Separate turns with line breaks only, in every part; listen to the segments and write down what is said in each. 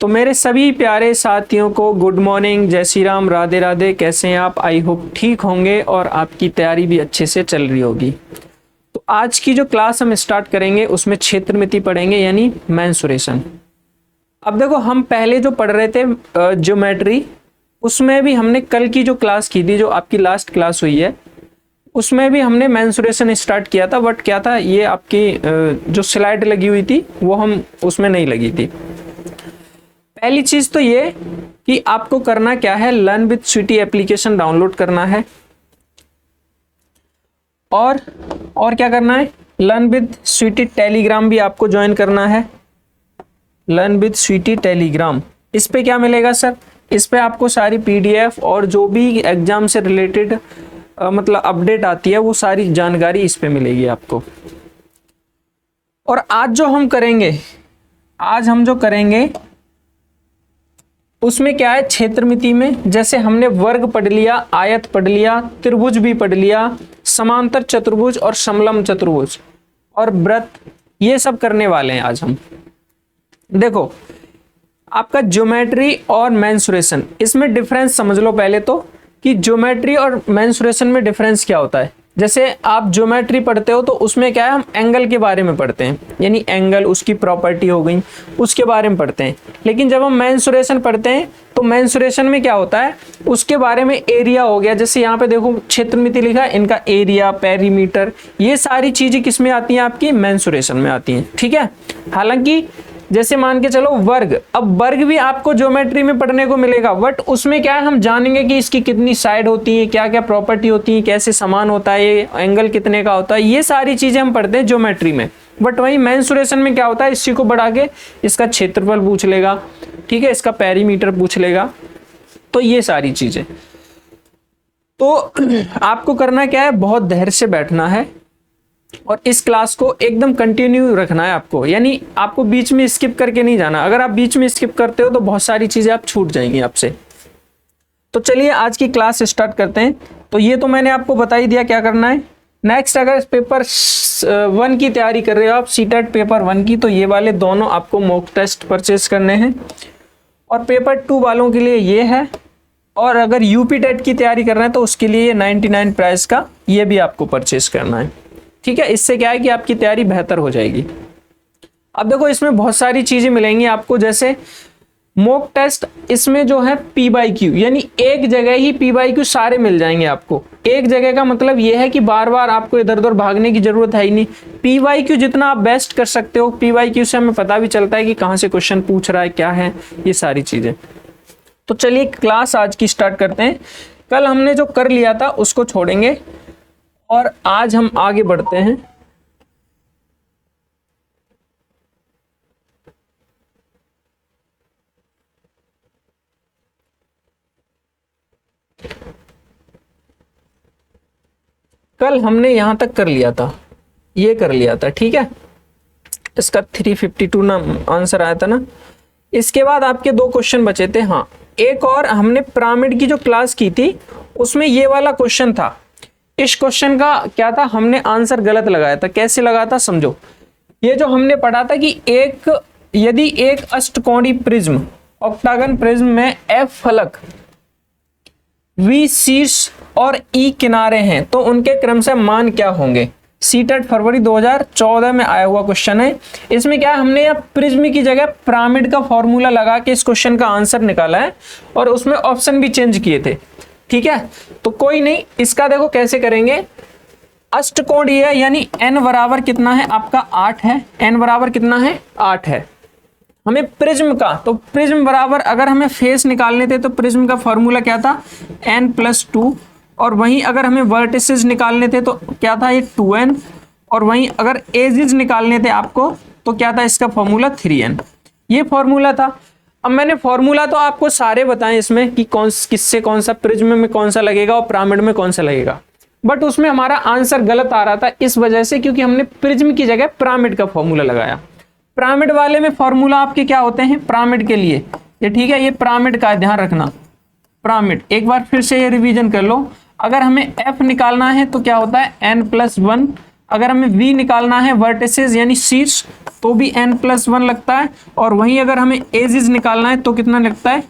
तो मेरे सभी प्यारे साथियों को गुड मॉर्निंग, जय श्री राम, राधे राधे। कैसे हैं आप? आई होप ठीक होंगे और आपकी तैयारी भी अच्छे से चल रही होगी। तो आज की जो क्लास हम स्टार्ट करेंगे उसमें क्षेत्रमिति पढ़ेंगे, यानी मेंसुरेशन। अब देखो, हम पहले जो पढ़ रहे थे ज्योमेट्री, उसमें भी हमने कल की जो क्लास की थी, जो आपकी लास्ट क्लास हुई है, उसमें भी हमने मेंसुरेशन स्टार्ट किया था। बट क्या था, ये आपकी जो स्लाइड लगी हुई थी वो हम उसमें नहीं लगी थी। पहली चीज तो ये कि आपको करना क्या है, learn with Sweety application download करना है। और क्या करना है, लर्न विद स्वीटी टेलीग्राम भी आपको ज्वाइन करना है। लर्न विद स्वीटी टेलीग्राम, इस पे क्या मिलेगा सर? इस पे आपको सारी पीडीएफ और जो भी एग्जाम से रिलेटेड मतलब अपडेट आती है वो सारी जानकारी इस पे मिलेगी आपको। और आज जो हम करेंगे, आज हम जो करेंगे उसमें क्या है, क्षेत्रमिति में जैसे हमने वर्ग पढ़ लिया, आयत पढ़ लिया, त्रिभुज भी पढ़ लिया, समांतर चतुर्भुज और समलंब चतुर्भुज और वृत्त, ये सब करने वाले हैं आज हम। देखो, आपका ज्योमेट्री और मेंसुरेशन, इसमें डिफरेंस समझ लो पहले तो कि ज्योमेट्री और मेंसुरेशन में डिफरेंस क्या होता है। जैसे आप ज्योमेट्री पढ़ते हो तो उसमें क्या है, हम एंगल के बारे में पढ़ते हैं, यानी एंगल, उसकी प्रॉपर्टी हो गई, उसके बारे में पढ़ते हैं। लेकिन जब हम मेंसुरेशन पढ़ते हैं तो मेंसुरेशन में क्या होता है, उसके बारे में एरिया हो गया। जैसे यहाँ पे देखो क्षेत्रमिति लिखा है, इनका एरिया, पेरीमीटर, ये सारी चीजें किस में आती हैं, आपकी मेंसुरेशन में आती हैं। ठीक है। हालांकि जैसे मान के चलो वर्ग, अब वर्ग भी आपको ज्योमेट्री में पढ़ने को मिलेगा, बट उसमें क्या है, हम जानेंगे कि इसकी कितनी साइड होती है, क्या क्या प्रॉपर्टी होती है, कैसे समान होता है, ये एंगल कितने का होता है, ये सारी चीजें हम पढ़ते हैं ज्योमेट्री में। बट वही मेंसुरेशन में क्या होता है, इसी को बढ़ा के इसका क्षेत्रफल पूछ लेगा, ठीक है, इसका पेरीमीटर पूछ लेगा, तो ये सारी चीजें। तो आपको करना क्या है, बहुत धैर्य से बैठना है और इस क्लास को एकदम कंटिन्यू रखना है आपको, यानी आपको बीच में स्किप करके नहीं जाना। अगर आप बीच में स्किप करते हो तो बहुत सारी चीजें आप छूट जाएंगी आपसे। तो चलिए आज की क्लास स्टार्ट करते हैं। तो ये तो मैंने आपको बता ही दिया क्या करना है। नेक्स्ट, अगर पेपर 1 की तैयारी कर रहे हो आप, सीटेट पेपर 1 की, तो ये वाले दोनों आपको मॉक टेस्ट परचेज करने हैं। और पेपर 2 वालों के लिए ये है। और अगर यूपी टेट की तैयारी कर रहे हैं तो उसके लिए ये 99 प्राइस का ये भी आपको परचेज करना है। ठीक है। इससे क्या है कि आपकी तैयारी बेहतर हो जाएगी। अब देखो, इसमें बहुत सारी चीजें मिलेंगी आपको, जैसे मॉक टेस्ट, इसमें जो है P/Q, यानी एक जगह ही P/Q सारे मिल जाएंगे आपको। एक जगह का मतलब यह है कि बार बार आपको इधर उधर भागने की जरूरत है ही नहीं। P/Q जितना आप बेस्ट कर सकते हो, P/Q से हमें पता भी चलता है कि कहां से क्वेश्चन पूछ रहा है, क्या है, ये सारी चीजें। तो चलिए क्लास आज की स्टार्ट करते हैं। कल हमने जो कर लिया था उसको छोड़ेंगे और आज हम आगे बढ़ते हैं। कल हमने यहां तक कर लिया था, ये कर लिया था, ठीक है। इसका 352 ना आंसर आया था ना। इसके बाद आपके 2 क्वेश्चन बचे थे। हाँ, एक और हमने पिरामिड की जो क्लास की थी उसमें ये वाला क्वेश्चन था। इस क्वेश्चन का क्या था, हमने आंसर गलत लगाया था। कैसे लगा था समझो। ये जो हमने पढ़ा था कि यदि एक अष्टकोणीय प्रिज्म, ऑक्टागन प्रिज्म में एफ फलक, वी शीर्ष और ई किनारे हैं तो उनके क्रमशः मान क्या होंगे। सीटेट फरवरी 2014 में आया हुआ क्वेश्चन है। इसमें क्या है, हमने यहाँ प्रिज्म की जगह पिरामिड का फॉर्मूला लगा के इस क्वेश्चन का आंसर निकाला है और उसमें ऑप्शन भी चेंज किए थे। ठीक है, तो कोई नहीं, इसका देखो कैसे करेंगे। अष्टकोणीय है, यानी n बराबर कितना है आपका 8 है। n बराबर कितना है 8 है। हमें प्रिज्म का, तो प्रिज्म बराबर, अगर हमें फेस निकालने थे तो प्रिज्म का फॉर्मूला क्या था, n+2। और वहीं अगर हमें वर्टिसेस निकालने थे तो क्या था, ये 2n। और वहीं अगर एजेस निकालने थे आपको तो क्या था, इसका फॉर्मूला 3n। ये फॉर्मूला था। अब मैंने फॉर्मूला तो आपको सारे बताएं इसमें कि किससे कौन सा, प्रिज्म में कौन सा लगेगा और पिरामिड में कौन सा लगेगा, बट उसमें हमारा आंसर गलत आ रहा था इस वजह से, क्योंकि हमने प्रिज्म की जगह पिरामिड का फॉर्मूला लगाया। पिरामिड वाले में फॉर्मूला आपके क्या होते हैं पिरामिड के लिए, ये ठीक है, ये पिरामिड का ध्यान रखना। पिरामिड एक बार फिर से ये रिवीजन कर लो। अगर हमें f निकालना है तो क्या होता है n+1 अगर हमें v निकालना है वर्टिसेस यानी शीर्ष तो भी n+1 लगता है, और वहीं अगर हमें एजेस निकालना है तो कितना लगता है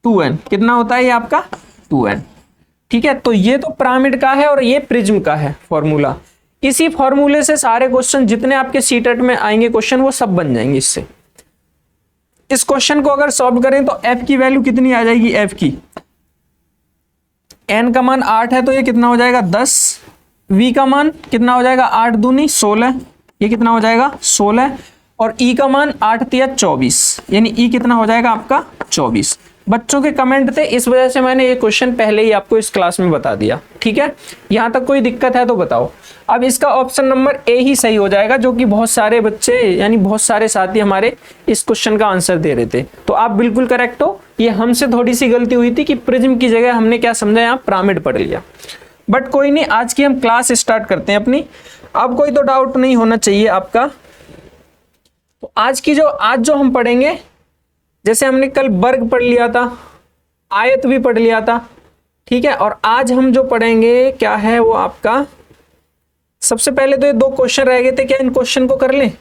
2n। कितना होता है ये आपका 2n। ठीक है, तो ये तो पिरामिड का है और ये प्रिज्म का है फॉर्मूला। इसी फॉर्मूले से सारे क्वेश्चन जितने आपके सीटेट में आएंगे क्वेश्चन वो सब बन जाएंगे इससे। इस क्वेश्चन को अगर सॉल्व करें तो f की वैल्यू कितनी आ जाएगी, f की n का मान 8 है तो ये कितना हो जाएगा 10, v का मान कितना हो जाएगा 8 दूनी 16, ये कितना हो जाएगा 16, और e का मान 8 तिया 24, यानी e कितना हो जाएगा आपका 24। बच्चों के कमेंट थे इस वजह से मैंने ये क्वेश्चन पहले ही आपको इस क्लास में बता दिया। ठीक है, यहां तक कोई दिक्कत है तो बताओ। अब इसका ऑप्शन नंबर ए ही सही हो जाएगा, जो कि बहुत सारे बच्चे यानी बहुत सारे साथी हमारे इस क्वेश्चन का आंसर दे रहे थे, तो आप बिल्कुल करेक्ट हो। ये हमसे थोड़ी सी गलती हुई थी कि प्रिज्म की जगह हमने क्या समझा, यहाँ पिरामिड पढ़ लिया। बट कोई नहीं, आज की हम क्लास स्टार्ट करते हैं अपनी। अब कोई तो डाउट नहीं होना चाहिए आपका। तो आज जो हम पढ़ेंगे, जैसे हमने कल वर्ग पढ़ लिया था, आयत भी पढ़ लिया था, ठीक है, और आज हम जो पढ़ेंगे क्या है वो आपका, सबसे पहले तो ये 2 क्वेश्चन रह गए थे, क्या इन क्वेश्चन को कर लें?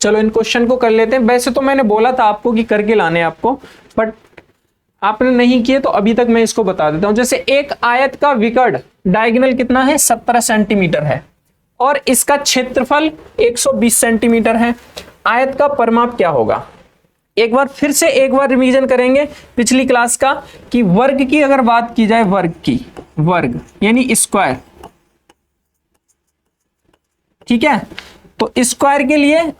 चलो इन क्वेश्चन को कर लेते हैं। वैसे तो मैंने बोला था आपको कि करके लाने आपको, बट आपने नहीं किए तो अभी तक मैं इसको बता देता हूं। जैसे एक आयत का विकर्ण डायगोनल कितना है 17 सेंटीमीटर है, और इसका क्षेत्रफल 120 सेंटीमीटर है। आयत का परिमाप क्या होगा? एक बार रिवीजन करेंगे पिछली क्लास का कि वर्ग की अगर बात की जाए, वर्ग यानी स्क्वायर, ठीक है, तो स्क्वायर के लिए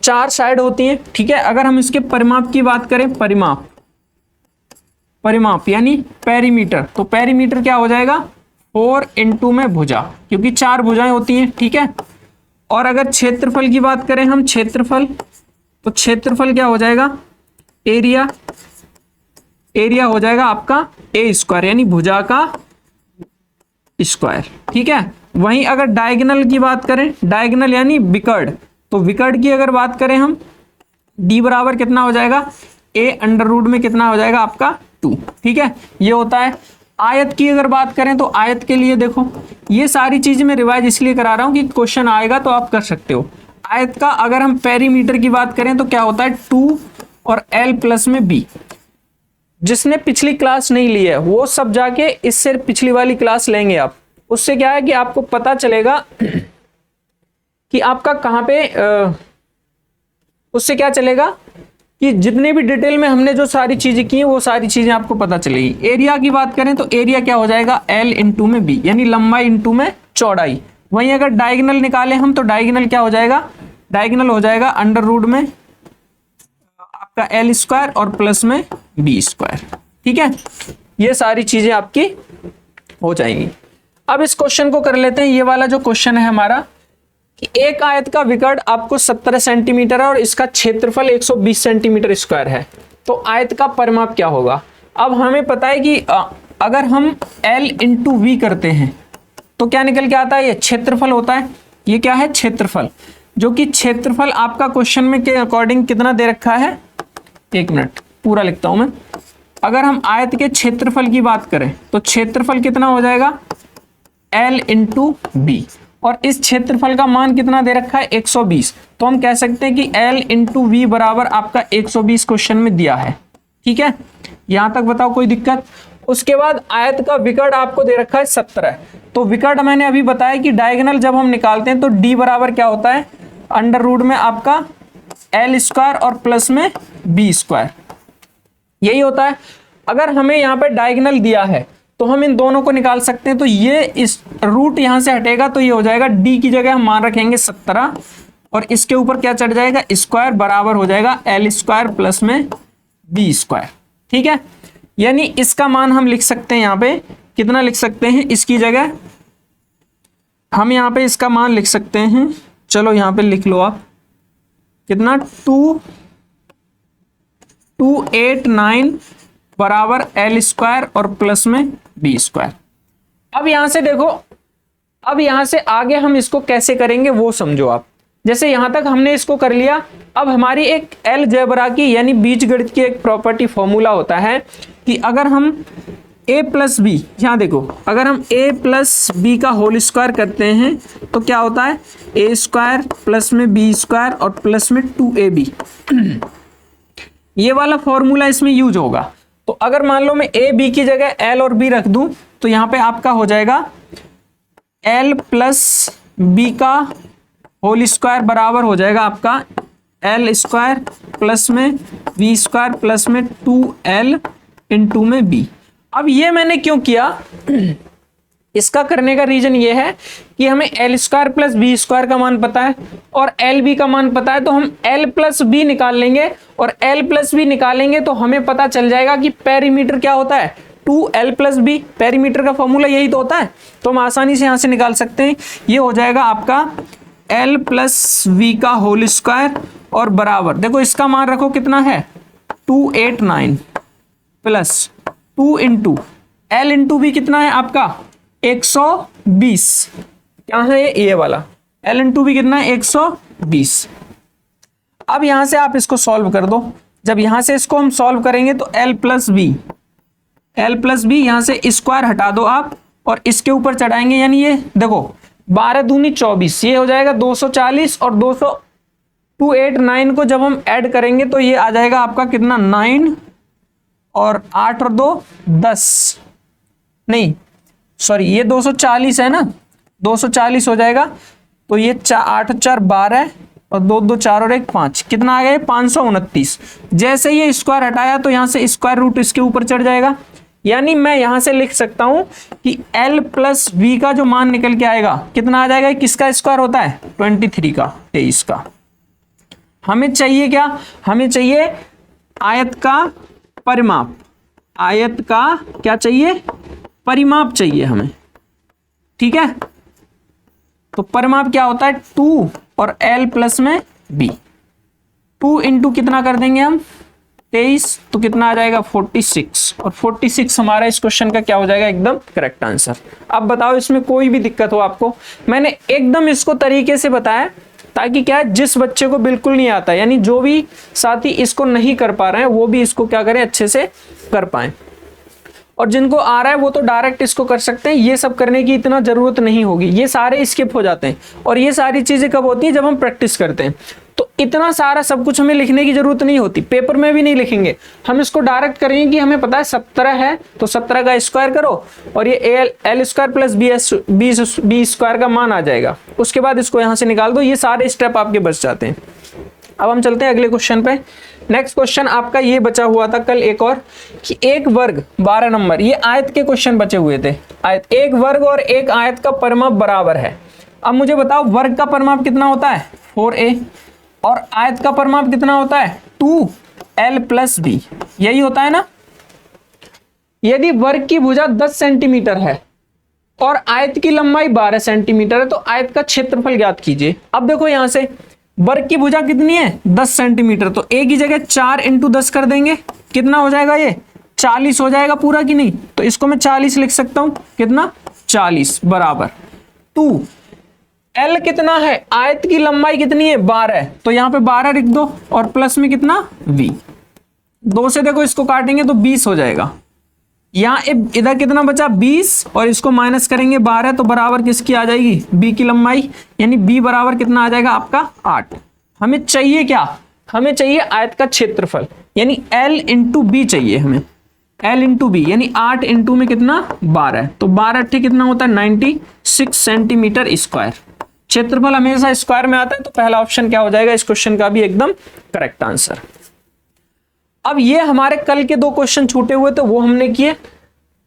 4 साइड होती हैं। ठीक है, अगर हम इसके परिमाप की बात करें, परिमाप यानी पेरीमीटर, तो पेरीमीटर क्या हो जाएगा 4 इंटू में भुजा, क्योंकि 4 भुजाएं होती हैं। ठीक है, और अगर क्षेत्रफल की बात करें हम, तो क्षेत्रफल क्या हो जाएगा, एरिया हो जाएगा आपका ए स्क्वायर यानी भुजा का स्क्वायर। ठीक है, वहीं अगर डायगोनल की बात करें, डायगोनल यानी विकर्ण, तो विकर्ण की अगर बात करें हम, डी बराबर कितना हो जाएगा, ए अंडर रूट में कितना हो जाएगा आपका 2। ठीक है, ये होता है। आयत की अगर बात करें तो आयत के लिए देखो, ये सारी चीजें मैं रिवाइज इसलिए करा रहा हूं कि क्वेश्चन आएगा तो आप कर सकते हो। आयत का अगर हम पेरीमीटर की बात करें तो क्या होता है 2 और l प्लस में b। जिसने पिछली क्लास नहीं ली है वो सब जाके इससे पिछली वाली क्लास लेंगे आप। उससे क्या है कि आपको पता चलेगा कि आपका कहां पे उससे क्या चलेगा कि जितने भी डिटेल में हमने जो सारी चीजें की हैं वो सारी चीजें आपको पता चलेगी। एरिया की बात करें तो एरिया क्या हो जाएगा l इंटू में b, यानी लंबाई इंटू में चौड़ाई। वहीं अगर डायगोनल निकाले हम तो डायगोनल क्या हो जाएगा, डायगोनल हो जाएगा अंडर रूट में आपका l स्क्वायर और प्लस में b स्क्वायर। ठीक है, ये सारी चीजें आपकी हो जाएंगी। अब इस क्वेश्चन को कर लेते हैं। ये वाला जो क्वेश्चन है हमारा कि एक आयत का विकर्ण आपको 17 सेंटीमीटर है और इसका क्षेत्रफल 120 सेंटीमीटर स्क्वायर है, तो आयत का परिमाप क्या होगा। अब हमें पता है कि अगर हम l इंटू वी करते हैं तो क्या निकल के आता है, ये क्षेत्रफल होता है। ये क्या है, क्षेत्रफल, जो कि क्षेत्रफल आपका क्वेश्चन में के अकॉर्डिंग कितना दे रखा है, 1 मिनट पूरा लिखता हूं मैं। अगर हम आयत के क्षेत्रफल की बात करें तो क्षेत्रफल कितना हो जाएगा l इंटू बी, और इस क्षेत्रफल का मान कितना दे रखा है 120, तो हम कह सकते हैं कि l इंटू वी बराबर आपका 120 क्वेश्चन में दिया है। ठीक है, यहां तक बताओ कोई दिक्कत। उसके बाद आयत का विकर्ण आपको दे रखा है 17, तो विकर्ण मैंने अभी बताया कि डायगोनल जब हम निकालते हैं तो d बराबर क्या होता है अंडर रूट में आपका l स्क्वायर और प्लस में b स्क्वायर, यही होता है। अगर हमें यहाँ पे डायगोनल दिया है तो हम इन दोनों को निकाल सकते हैं, तो ये इस रूट यहां से हटेगा तो ये हो जाएगा d की जगह हम मान रखेंगे 17 और इसके ऊपर क्या चढ़ जाएगा स्क्वायर, बराबर हो जाएगा l स्क्वायर प्लस में b स्क्वायर। ठीक है, यानी इसका मान हम लिख सकते हैं यहाँ पे कितना लिख सकते हैं, इसकी जगह हम यहाँ पे इसका मान लिख सकते हैं, चलो यहाँ पे लिख लो आप कितना 289 बराबर l स्क्वायर और प्लस में b स्क्वायर। अब यहां से देखो, अब यहां से आगे हम इसको कैसे करेंगे वो समझो आप। जैसे यहां तक हमने इसको कर लिया, अब हमारी एक अलजेब्रा की यानी बीजगणित की एक प्रॉपर्टी फॉर्मूला होता है कि अगर हम ए प्लस बी, यहाँ देखो अगर हम ए प्लस बी का होल स्क्वायर करते हैं तो क्या होता है, ए स्क्वायर प्लस में बी स्क्वायर और प्लस में 2ab। ये वाला फॉर्मूला इसमें यूज होगा। तो अगर मान लो मैं ए बी की जगह एल और बी रख दूं तो यहाँ पे आपका हो जाएगा एल प्लस बी का होल स्क्वायर बराबर हो जाएगा आपका एल स्क्वायर प्लस में बी स्क्वायर प्लस में 2l इंटू में बी। अब ये मैंने क्यों किया, इसका करने का रीजन ये है कि हमें L square plus B square का मान पता है और एल बी का मान पता है, तो हम एल प्लस बी निकाल लेंगे और एल प्लस बी निकालेंगे तो हमें पता चल जाएगा कि पेरीमीटर क्या होता है, 2l प्लस बी। पेरीमीटर का फॉर्मूला यही तो होता है, तो हम आसानी से यहां से निकाल सकते हैं। ये हो जाएगा आपका l प्लस वी का होल स्क्वायर और बराबर, देखो इसका मान रखो कितना है 289 plus 2 into L into B कितना है आपका 120। क्या है ये वाला एल इंटू बी कितना है 120। अब यहां से आप इसको सॉल्व कर दो। जब यहां से इसको हम सॉल्व करेंगे तो एल प्लस बी यहां से स्क्वायर हटा दो आप और इसके ऊपर चढ़ाएंगे, यानी ये देखो 12 दूनी 24, ये हो जाएगा 240 और 289 को जब हम ऐड करेंगे तो ये आ जाएगा आपका कितना 9 और 8 और 2 10, नहीं सॉरी ये 240 है ना, 240 हो जाएगा। तो ये 8 4 12 और 2 2 4 और 1 5, कितना आ गया 529। जैसे ये स्क्वायर हटाया तो यहां से स्क्वायर रूट इसके ऊपर चढ़ जाएगा, यानी मैं यहां से लिख सकता हूं कि l प्लस वी का जो मान निकल के आएगा कितना आ जाएगा, किसका स्क्वायर होता है 23 का 23 का। हमें चाहिए क्या, हमें चाहिए आयत का परिमाप, आयत का क्या चाहिए, परिमाप चाहिए हमें, ठीक है। तो परिमाप क्या होता है 2 और l प्लस में b, 2 इंटू कितना कर देंगे हम 23, तो कितना आ जाएगा 46 और 46 हमारा इस क्वेश्चन का क्या हो जाएगा एकदम करेक्ट आंसर। अब बताओ इसमें कोई भी दिक्कत हो आपको, मैंने एकदम इसको तरीके से बताया ताकि क्या जिस बच्चे को बिल्कुल नहीं आता, यानी जो भी साथी इसको नहीं कर पा रहे हैं वो भी इसको क्या करें अच्छे से कर पाए, और जिनको आ रहा है वो तो डायरेक्ट इसको कर सकते हैं। ये सब करने की इतना जरूरत नहीं होगी, ये सारे स्किप हो जाते हैं। और ये सारी चीजें कब होती है, जब हम प्रैक्टिस करते हैं। तो इतना सारा सब कुछ हमें लिखने की जरूरत नहीं होती, पेपर में भी नहीं लिखेंगे, हम इसको डायरेक्ट करेंगे कि हमें पता है 17 है तो 17 का स्क्वायर करो और ये L square plus B square का मान आ जाएगा, उसके बाद इसको यहां से निकाल दो। ये सारे स्टेप आपके बच जाते हैं। अब हम चलते हैं अगले क्वेश्चन पे। नेक्स्ट क्वेश्चन आपका ये बचा हुआ था कल एक और, कि एक वर्ग 12 नंबर, ये आयत के क्वेश्चन बचे हुए थे। आयत, एक वर्ग और एक आयत का परिमाप बराबर है। अब मुझे बताओ वर्ग का परिमाप कितना होता है 4a और आयत का परिमाप कितना होता है 2l प्लस b, यही होता है ना। यदि वर्ग की भुजा 10 सेंटीमीटर है और आयत की लंबाई 12 सेंटीमीटर है तो आयत का क्षेत्रफल ज्ञात कीजिए। अब देखो यहां से वर्ग की भुजा कितनी है 10 सेंटीमीटर, तो a की जगह 4 इंटू 10 कर देंगे, कितना हो जाएगा ये 40 हो जाएगा पूरा कि नहीं। तो इसको मैं 40 लिख सकता हूं, कितना 40 बराबर 2 l कितना है, आयत की लंबाई कितनी है 12, तो यहां पे 12 लिख दो और प्लस में कितना v, 2 से देखो इसको काटेंगे तो 20 हो जाएगा। यहाँ इधर कितना बचा 20 और इसको माइनस करेंगे 12, तो बराबर किसकी आ जाएगी b की लंबाई, यानी b बराबर कितना आ जाएगा आपका 8। हमें चाहिए क्या, हमें चाहिए आयत का क्षेत्रफल, यानी l इंटू बी चाहिए हमें, l इंटू बी यानी 8 इंटू में कितना 12, तो 12 ठीक कितना होता है 96 सेंटीमीटर स्क्वायर। क्षेत्रफल हमेशा स्क्वायर में आता है, तो पहला ऑप्शन क्या हो जाएगा इस क्वेश्चन का भी एकदम करेक्ट आंसर। अब ये हमारे कल के 2 क्वेश्चन छूटे हुए थे वो हमने किए।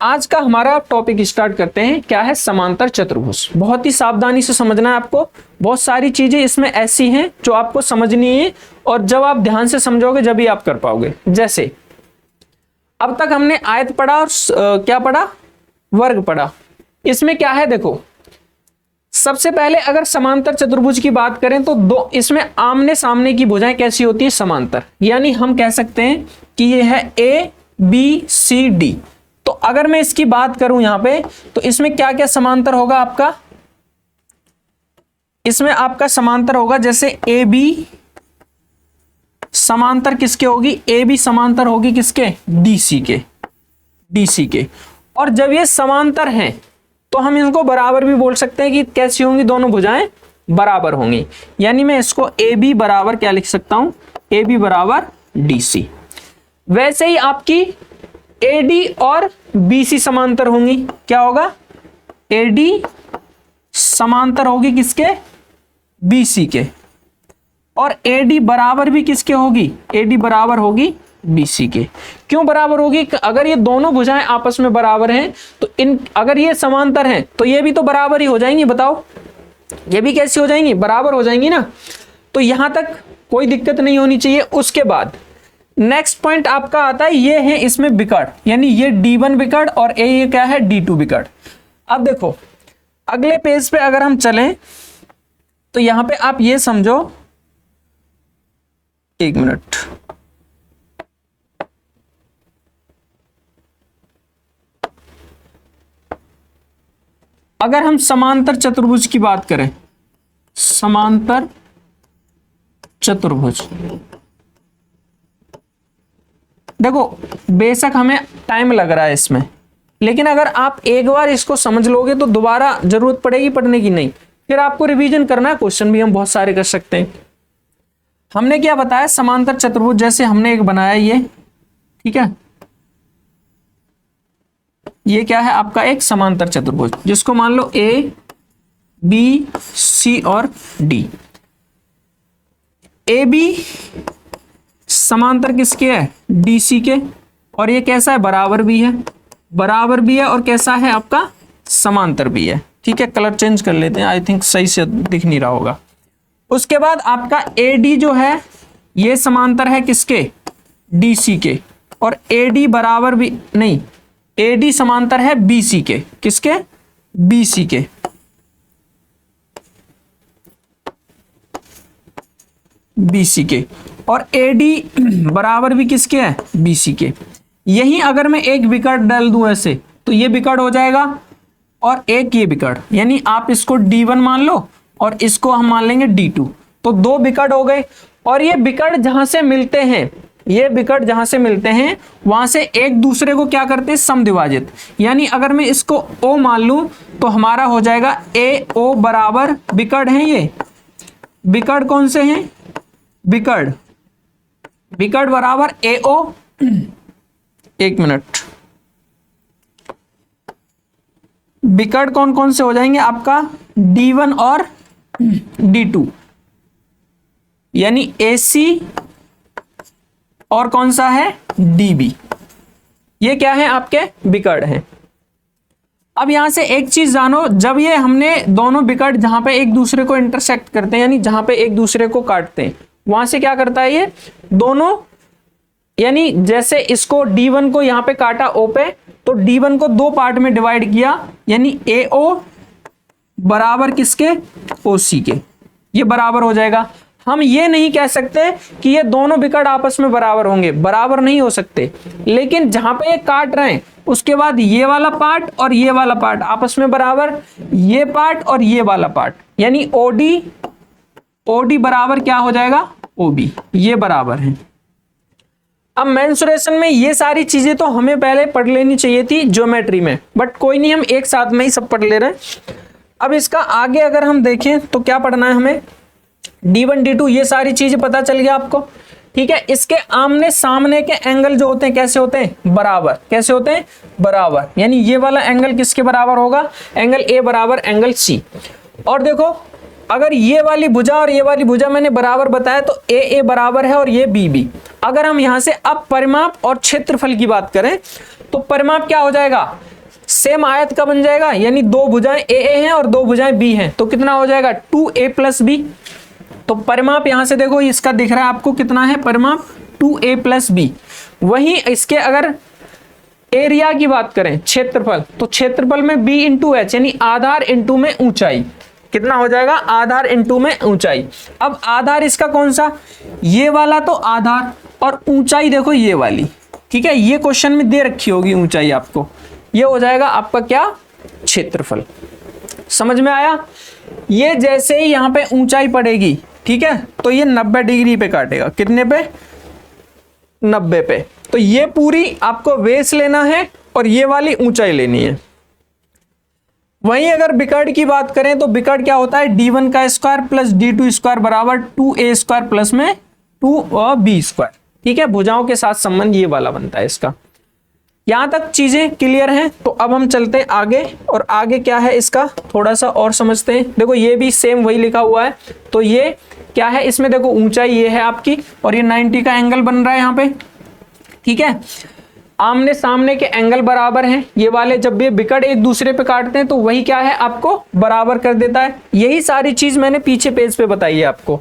आज का हमारा टॉपिक स्टार्ट करते हैं, क्या है समांतर चतुर्भुज। बहुत ही सावधानी से समझना है आपको, बहुत सारी चीजें इसमें ऐसी हैं जो आपको समझनी है और जब आप ध्यान से समझोगे जब ही आप कर पाओगे। जैसे अब तक हमने आयत पढ़ा और क्या पढ़ा वर्ग पढ़ा। इसमें क्या है देखो, सबसे पहले अगर समांतर चतुर्भुज की बात करें तो दो इसमें आमने सामने की भुजाएं कैसी होती है समांतर, यानी हम कह सकते हैं कि ये है ए बी सी डी। तो अगर मैं इसकी बात करूं यहां पे तो इसमें क्या क्या समांतर होगा आपका, इसमें आपका समांतर होगा जैसे ए बी समांतर किसके होगी, ए बी समांतर होगी किसके डी सी के, और जब ये समांतर हैं तो हम इनको बराबर भी बोल सकते हैं कि कैसी होंगी, दोनों भुजाएं बराबर होंगी। यानी मैं इसको ए बी बराबर क्या लिख सकता हूं, ए बी बराबर डी सी। वैसे ही आपकी ए डी और बी सी समांतर होंगी। क्या होगा, ए डी समांतर होगी किसके, बी सी के, और ए डी बराबर भी किसके होगी, ए डी बराबर होगी बी सी के। क्यों बराबर होगी, अगर ये दोनों भुजाएं आपस में बराबर हैं तो इन, अगर ये समांतर हैं तो ये भी तो बराबर ही हो जाएंगी। बताओ ये भी कैसी हो जाएंगी, बराबर हो जाएंगी ना। तो यहां तक कोई दिक्कत नहीं होनी चाहिए। उसके बाद नेक्स्ट पॉइंट आपका आता है, ये है इसमें विकर्ण, यानी ये D1 विकर्ण और ये क्या है, D2 विकर्ण। अब देखो अगले पेज पे अगर हम चलें तो यहां पे आप ये समझो, एक मिनट, अगर हम समांतर चतुर्भुज की बात करें, समांतर चतुर्भुज, देखो बेशक हमें टाइम लग रहा है इसमें, लेकिन अगर आप एक बार इसको समझ लोगे तो दोबारा जरूरत पड़ेगी पढ़ने की नहीं, फिर आपको रिवीजन करना है। क्वेश्चन भी हम बहुत सारे कर सकते हैं। हमने क्या बताया, समांतर चतुर्भुज जैसे हमने एक बनाया ये, ठीक है, ये क्या है आपका एक समांतर चतुर्भुज, जिसको मान लो ए बी सी और डी। ए बी समांतर किसके है, डी सी के, और ये कैसा है, बराबर भी है, बराबर भी है, और कैसा है आपका, समांतर भी है। ठीक है, कलर चेंज कर लेते हैं, आई थिंक सही से दिख नहीं रहा होगा। उसके बाद आपका ए डी जो है ये समांतर है किसके, डी सी के, और ए डी बराबर भी नहीं, ए डी समांतर है बी सी के, किसके, बी सी के। बी सी के, और ए डी बराबर भी किसके है, बी सी के। यही अगर मैं एक विकर्ण डाल दूं ऐसे तो ये विकर्ण हो जाएगा, और एक ये विकर्ण, यानी आप इसको D1 मान लो और इसको हम मान लेंगे D2, तो दो विकर्ण हो गए। और ये विकर्ण जहां से मिलते हैं, ये विकर्ण जहां से मिलते हैं वहां से एक दूसरे को क्या करते हैं, समद्विभाजित। यानी अगर मैं इसको O मान लूं तो हमारा हो जाएगा AO बराबर, विकर्ण है ये, विकर्ण कौन से हैं, विकर्ण, विकर्ण बराबर AO, एक मिनट, विकर्ण कौन कौन से हो जाएंगे आपका, D1 और D2, यानी AC और कौन सा है, DB। ये क्या है आपके विकर्ण हैं। अब यहां से एक चीज जानो, जब ये हमने दोनों विकर्ण जहां पे एक दूसरे को इंटरसेक्ट करते हैं, यानी जहां पे एक दूसरे को काटते हैं, वहां से क्या करता है ये दोनों, यानी जैसे इसको D1 को यहां पे काटा O पे, तो D1 को दो पार्ट में डिवाइड किया, यानी AO बराबर किसके, OC के, ये बराबर हो जाएगा। हम ये नहीं कह सकते कि ये दोनों विकर्ण आपस में बराबर होंगे, बराबर नहीं हो सकते, लेकिन जहां पे ये काट रहे हैं उसके बाद ये वाला पार्ट और ये वाला पार्ट आपस में बराबर, ये पार्ट और ये वाला पार्ट, यानी OD बराबर क्या हो जाएगा, OB, ये बराबर है। अब मेंसुरेशन में ये सारी चीजें तो हमें पहले पढ़ लेनी चाहिए थी ज्योमेट्री में, बट कोई नहीं, हम एक साथ में ही सब पढ़ ले रहे हैं। अब इसका आगे अगर हम देखें तो क्या पढ़ना है हमें, D1 D2 ये सारी चीजें पता चल गया आपको। ठीक है, इसके आमने सामने के एंगल जो होते हैं कैसे होते हैं, बराबर। कैसे होते हैं, बराबर, यानी ये वाला एंगल किसके बराबर होगा, एंगल A बराबर एंगल C। और देखो अगर ये वाली भुजा और ये वाली भुजा मैंने बराबर बताया तो AA बराबर है और ये BB। अगर हम यहां से अब परिमाप और क्षेत्रफल की बात करें तो परिमाप क्या हो जाएगा, सेम आयत का बन जाएगा, यानी दो भुजाएं AA हैं और दो भुजाएं B हैं, तो कितना हो जाएगा 2A + B। तो परिमाप यहां से देखो इसका दिख रहा है आपको कितना है, परिमाप 2A + B। वहीं इसके अगर एरिया की बात करें, क्षेत्रफल, तो क्षेत्रफल में B × H, यानी आधार इंटू में ऊंचाई, कितना हो जाएगा, आधार इंटू में ऊंचाई। अब आधार इसका कौन सा, ये वाला तो आधार, और ऊंचाई देखो ये वाली। ठीक है, ये क्वेश्चन में दे रखी होगी ऊंचाई आपको, ये हो जाएगा आपका क्या, क्षेत्रफल। समझ में आया। ये जैसे ही यहां पे ऊंचाई पड़ेगी, ठीक है, तो ये 90 डिग्री पे काटेगा, कितने पे, 90 पे। तो ये पूरी आपको बेस लेना है और और ये वाली ऊंचाई लेनी है। वहीं अगर विकर्ण की बात करें तो विकर्ण क्या होता है, d1 का स्क्वायर प्लस d2 स्क्वायर बराबर 2a स्क्वायर प्लस में 2b स्क्वायर। ठीक है, भुजाओं के साथ संबंध ये वाला बनता है इसका। यहां तक चीजें क्लियर हैं। तो अब हम चलते हैं आगे, और आगे क्या है इसका थोड़ा सा और समझते हैं। देखो ये भी सेम वही लिखा हुआ है। तो ये क्या है, इसमें देखो ऊंचाई ये है आपकी, और ये 90 का एंगल बन रहा है यहाँ पे। ठीक है, आमने सामने के एंगल बराबर हैं ये वाले। जब ये विकर्ण एक दूसरे पे काटते हैं तो वही क्या है, आपको बराबर कर देता है। यही सारी चीज मैंने पीछे पेज पे बताई है आपको।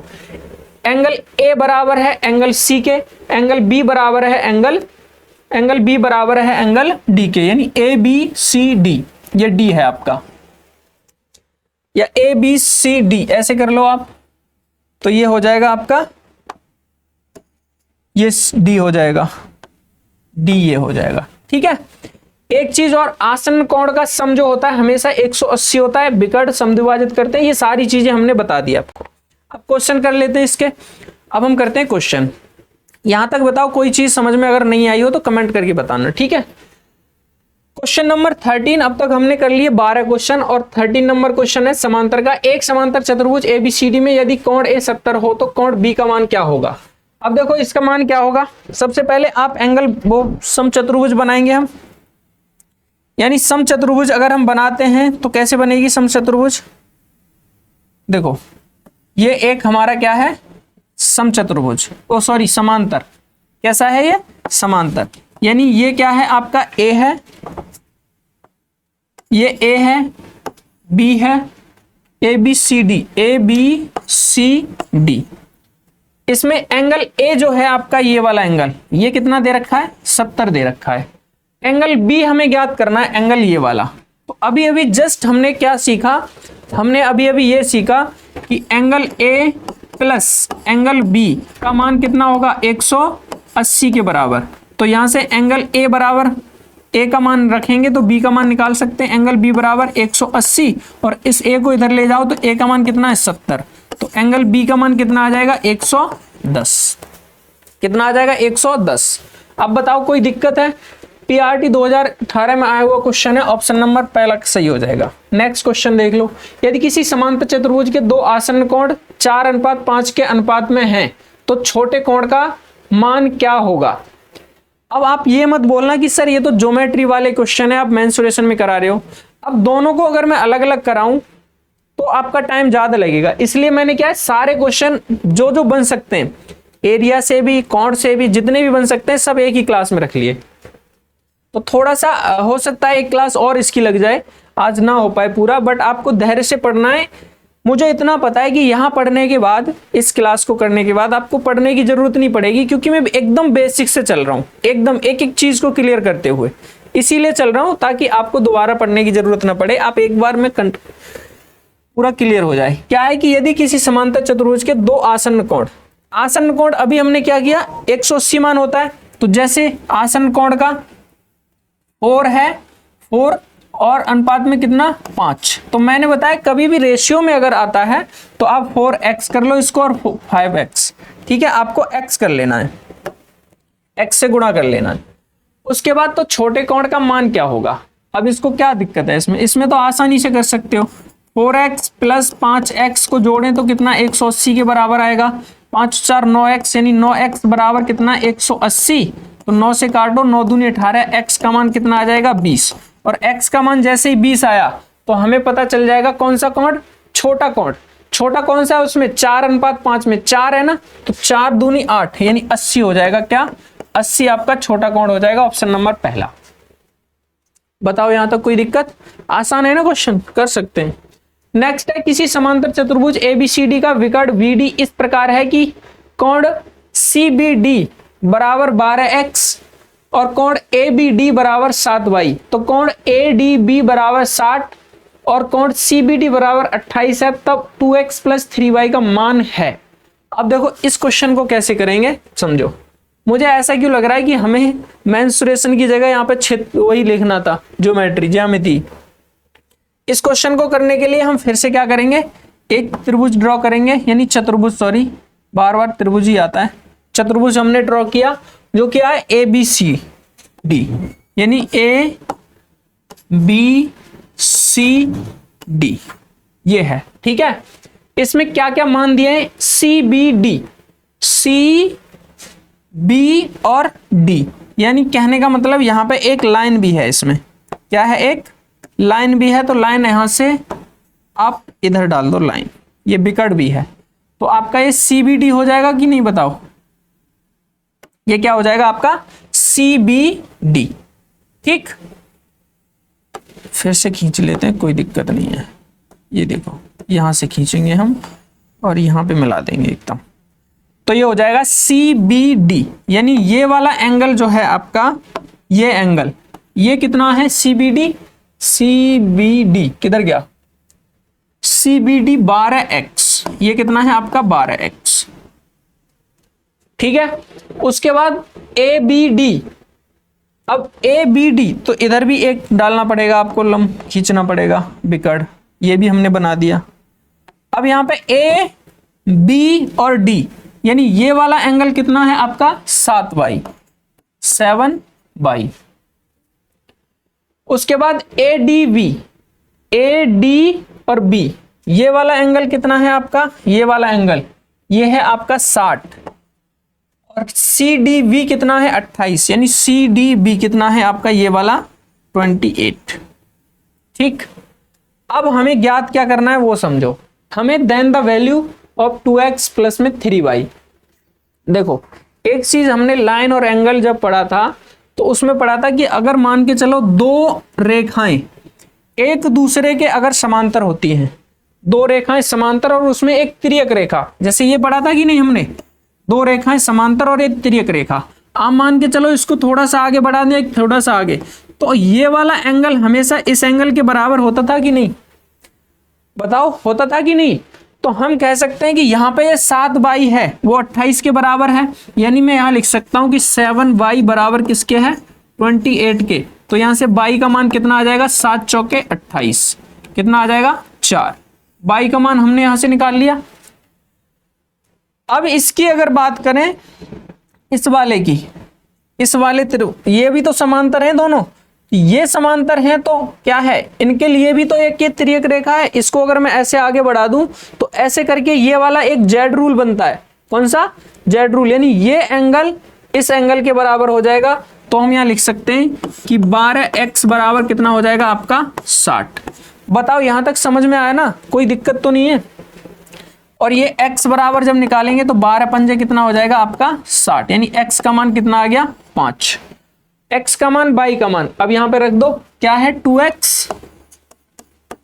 एंगल ए बराबर है एंगल सी के, एंगल बी बराबर है एंगल बी बराबर है एंगल डी के, यानी ए बी सी डी। ये डी है आपका, या ए बी सी डी ऐसे कर लो आप, तो ये हो जाएगा आपका, ये डी हो जाएगा, डी ये हो जाएगा। ठीक है, एक चीज और, आसन कोण का सम जो होता है हमेशा 180 होता है। विकर्ण समद्विभाजित करते हैं, ये सारी चीजें हमने बता दी आपको। अब क्वेश्चन कर लेते हैं इसके। अब हम करते हैं क्वेश्चन। यहां तक बताओ कोई चीज समझ में अगर नहीं आई हो तो कमेंट करके बताना। ठीक है, क्वेश्चन नंबर 13। अब तक हमने कर लिए 12 क्वेश्चन, और 13 नंबर क्वेश्चन है समांतर का। एक समांतर चतुर्भुज ABCD में यदि कोण A 70 हो तो कोण B का मान क्या होगा। अब देखो इसका मान क्या होगा। सबसे पहले आप एंगल वो समचतुर्भुज बनाएंगे हम, यानी समचतुर्भुज अगर हम बनाते हैं तो कैसे बनेगी समचतुर्भुज। देखो ये एक हमारा क्या है, समचतुर्भुज, ओ सॉरी समांतर। कैसा है ये, समांतर। यानी ये क्या है आपका, A है, ये A है, B है, ABCD, ABCD। इसमें एंगल A जो है आपका, ये वाला एंगल, ये कितना दे रखा है, 70 दे रखा है। एंगल B हमें ज्ञात करना है, एंगल ये वाला। तो अभी अभी जस्ट हमने क्या सीखा, हमने अभी अभी ये सीखा कि angle A plus angle B का मान कितना होगा, 180 के बराबर। तो यहां से एंगल A बराबर A का मान रखेंगे तो B का मान निकाल सकते हैं। एंगल B बराबर 180, और इस A को इधर ले जाओ तो A का मान कितना है, 70। तो एंगल B का मान कितना आ जाएगा, 110। कितना आ जाएगा, 110। अब बताओ कोई दिक्कत है। PRT 2018 में आया हुआ क्वेश्चन है, ऑप्शन नंबर पहला सही हो जाएगा। नेक्स्ट क्वेश्चन देख लो। यदि किसी समांतर चतुर्भुज के दो आसन्न कोण 4:5 के अनुपात में हैं तो छोटे कोण का मान क्या होगा। अब आप ये मत बोलना कि सर ये तो ज्योमेट्री वाले क्वेश्चन है, आप मेंसुरेशन में करा रहे हो। अब दोनों को अगर मैं अलग अलग कराऊं तो आपका टाइम ज्यादा लगेगा, इसलिए मैंने क्या है, सारे क्वेश्चन जो जो बन सकते हैं, एरिया से भी, कोण से भी, जितने भी बन सकते हैं सब एक ही क्लास में रख लिए। तो थोड़ा सा हो सकता है एक क्लास और इसकी लग जाए, आज ना हो पाए पूरा, बट आपको धैर्य से पढ़ना है। मुझे इतना पता है कि यहाँ पढ़ने के बाद, इस क्लास को करने के बाद आपको पढ़ने की जरूरत नहीं पड़ेगी, क्योंकि मैं एकदम बेसिक से चल रहा हूँ, एकदम एक एक चीज को क्लियर करते हुए, इसीलिए चल रहा हूँ ताकि आपको दोबारा पढ़ने की जरूरत ना पड़े, आप एक बार में पूरा क्लियर हो जाए। क्या है कि यदि किसी समांतर चतुर्भुज के दो आसन्न कोण, अभी हमने क्या किया, 180 मान होता है। तो जैसे आसन्न कोण का 4 है, 4 और अनुपात में कितना, 5। तो मैंने बताया कभी भी रेशियो में अगर आता है तो आप 4x कर लो इसको, और 5x। ठीक है, आपको x कर लेना है, x से गुणा कर लेना है। उसके बाद तो छोटे कोण का मान क्या होगा। अब इसको क्या दिक्कत है, इसमें तो आसानी से कर सकते हो। 4x प्लस 5x को जोड़ें तो कितना, 180 के बराबर आएगा। 5 4 9x, यानी 9x बराबर कितना, 180। तो 9 से काटो, 9 दूनी 18, x का मान कितना आ जाएगा, 20। और x का मान जैसे ही 20 आया तो हमें पता चल जाएगा कौन सा कोण, छोटा कोण। छोटा कौन सा है, उसमें 4:5 में 4 है ना, तो 4 दूनी 8, यानी 80 हो जाएगा। क्या, 80 आपका छोटा कोण हो जाएगा, ऑप्शन नंबर पहला। बताओ यहां तक कोई दिक्कत, आसान है ना क्वेश्चन, कर सकते हैं। नेक्स्ट है, किसी समांतर चतुर्भुज ABCD का विकर्ण VD इस प्रकार है कि कोण CBD बराबर 12x और कोण ABD बराबर 7y। तो कोण ADB बराबर 60 और कोण CBD बराबर 28 है, तब 2x प्लस 3y का मान है। अब देखो इस क्वेश्चन को कैसे करेंगे समझो। मुझे ऐसा क्यों लग रहा है कि हमें मेंसुरेशन की जगह यहाँ पे क्षेत्र वही लिखना था, ज्योमेट्री, ज्यामिति। इस क्वेश्चन को करने के लिए हम फिर से क्या करेंगे, एक त्रिभुज ड्रॉ करेंगे, यानी चतुर्भुज, सॉरी बार बार त्रिभुज ही आता है। चतुर्भुज हमने ड्रॉ किया जो क्या है ABCD, यानी ए बी सी डी ये है, ठीक है। इसमें क्या क्या मान दिए हैं, C B D, C B और डी, यानी कहने का मतलब यहां पे एक लाइन भी है, इसमें क्या है, एक लाइन भी है। तो लाइन यहां से आप इधर डाल दो लाइन, ये बिकट भी है, तो आपका ये सी बी डी हो जाएगा कि नहीं बताओ, ये क्या हो जाएगा आपका सी बी डी, ठीक। फिर से खींच लेते हैं, कोई दिक्कत नहीं है। ये देखो यहां से खींचेंगे हम और यहां पे मिला देंगे एकदम, तो ये हो जाएगा सी बी डी, यानी ये वाला एंगल जो है आपका, ये एंगल, ये कितना है C B D, C B D किधर गया, सी बी डी 12x, ये कितना है आपका 12x, ठीक है। उसके बाद ए बी डी, अब ए बी डी तो इधर भी एक डालना पड़ेगा आपको, लंब खींचना पड़ेगा बिकट, ये भी हमने बना दिया। अब यहां पे ए बी और डी, यानी ये वाला एंगल कितना है आपका 7y। उसके बाद A D B, A D और बी, ये वाला एंगल कितना है आपका, ये वाला एंगल ये है आपका 60, और सी डी बी कितना है 28, यानी सी डी बी कितना है आपका ये वाला 28, ठीक। अब हमें ज्ञात क्या करना है वो समझो, हमें then the value of 2x plus में 3y। देखो एक चीज हमने लाइन और एंगल जब पढ़ा था तो उसमें पढ़ा था कि अगर मान के चलो दो रेखाएं एक दूसरे के अगर समांतर होती हैं, दो रेखाएं समांतर और उसमें एक तिर्यक रेखा, जैसे ये पढ़ा था कि नहीं हमने, दो रेखाएं समांतर और एक तिर्यक रेखा, आप मान के चलो इसको थोड़ा सा आगे बढ़ा दें, थोड़ा सा आगे, तो ये वाला एंगल हमेशा इस एंगल के बराबर होता था कि नहीं, बताओ होता था कि नहीं। तो हम कह सकते हैं कि यहाँ पे ये 7y है वो 28 के बराबर है, यानी मैं यहाँ लिख सकता हूँ कि 7y बराबर किसके है 28 के। तो यहाँ से y का मान कितना आ जाएगा, 7 चौके 28, कितना आ जाएगा 4, y का मान हमने यहाँ से निकाल लिया। अब इसकी अगर बात करें इस वाले की, इस वाले ये भी तो समांतर हैं दोनों, ये समांतर हैं तो क्या है, इनके लिए भी तो एक ये तिर्यक रेखा है। इसको अगर मैं ऐसे आगे बढ़ा दूं तो ऐसे करके ये वाला एक जेड रूल बनता है, कौन सा जेड रूल, यानी ये एंगल इस एंगल के बराबर हो जाएगा। तो हम यहां लिख सकते हैं कि 12x बराबर कितना हो जाएगा आपका 60। बताओ यहां तक समझ में आया ना, कोई दिक्कत तो नहीं है। और ये x बराबर जब निकालेंगे तो 12 पंजे कितना हो जाएगा आपका 60, यानी x का मान कितना आ गया 5, x का मान y का मान अब यहां पे रख दो, क्या है 2x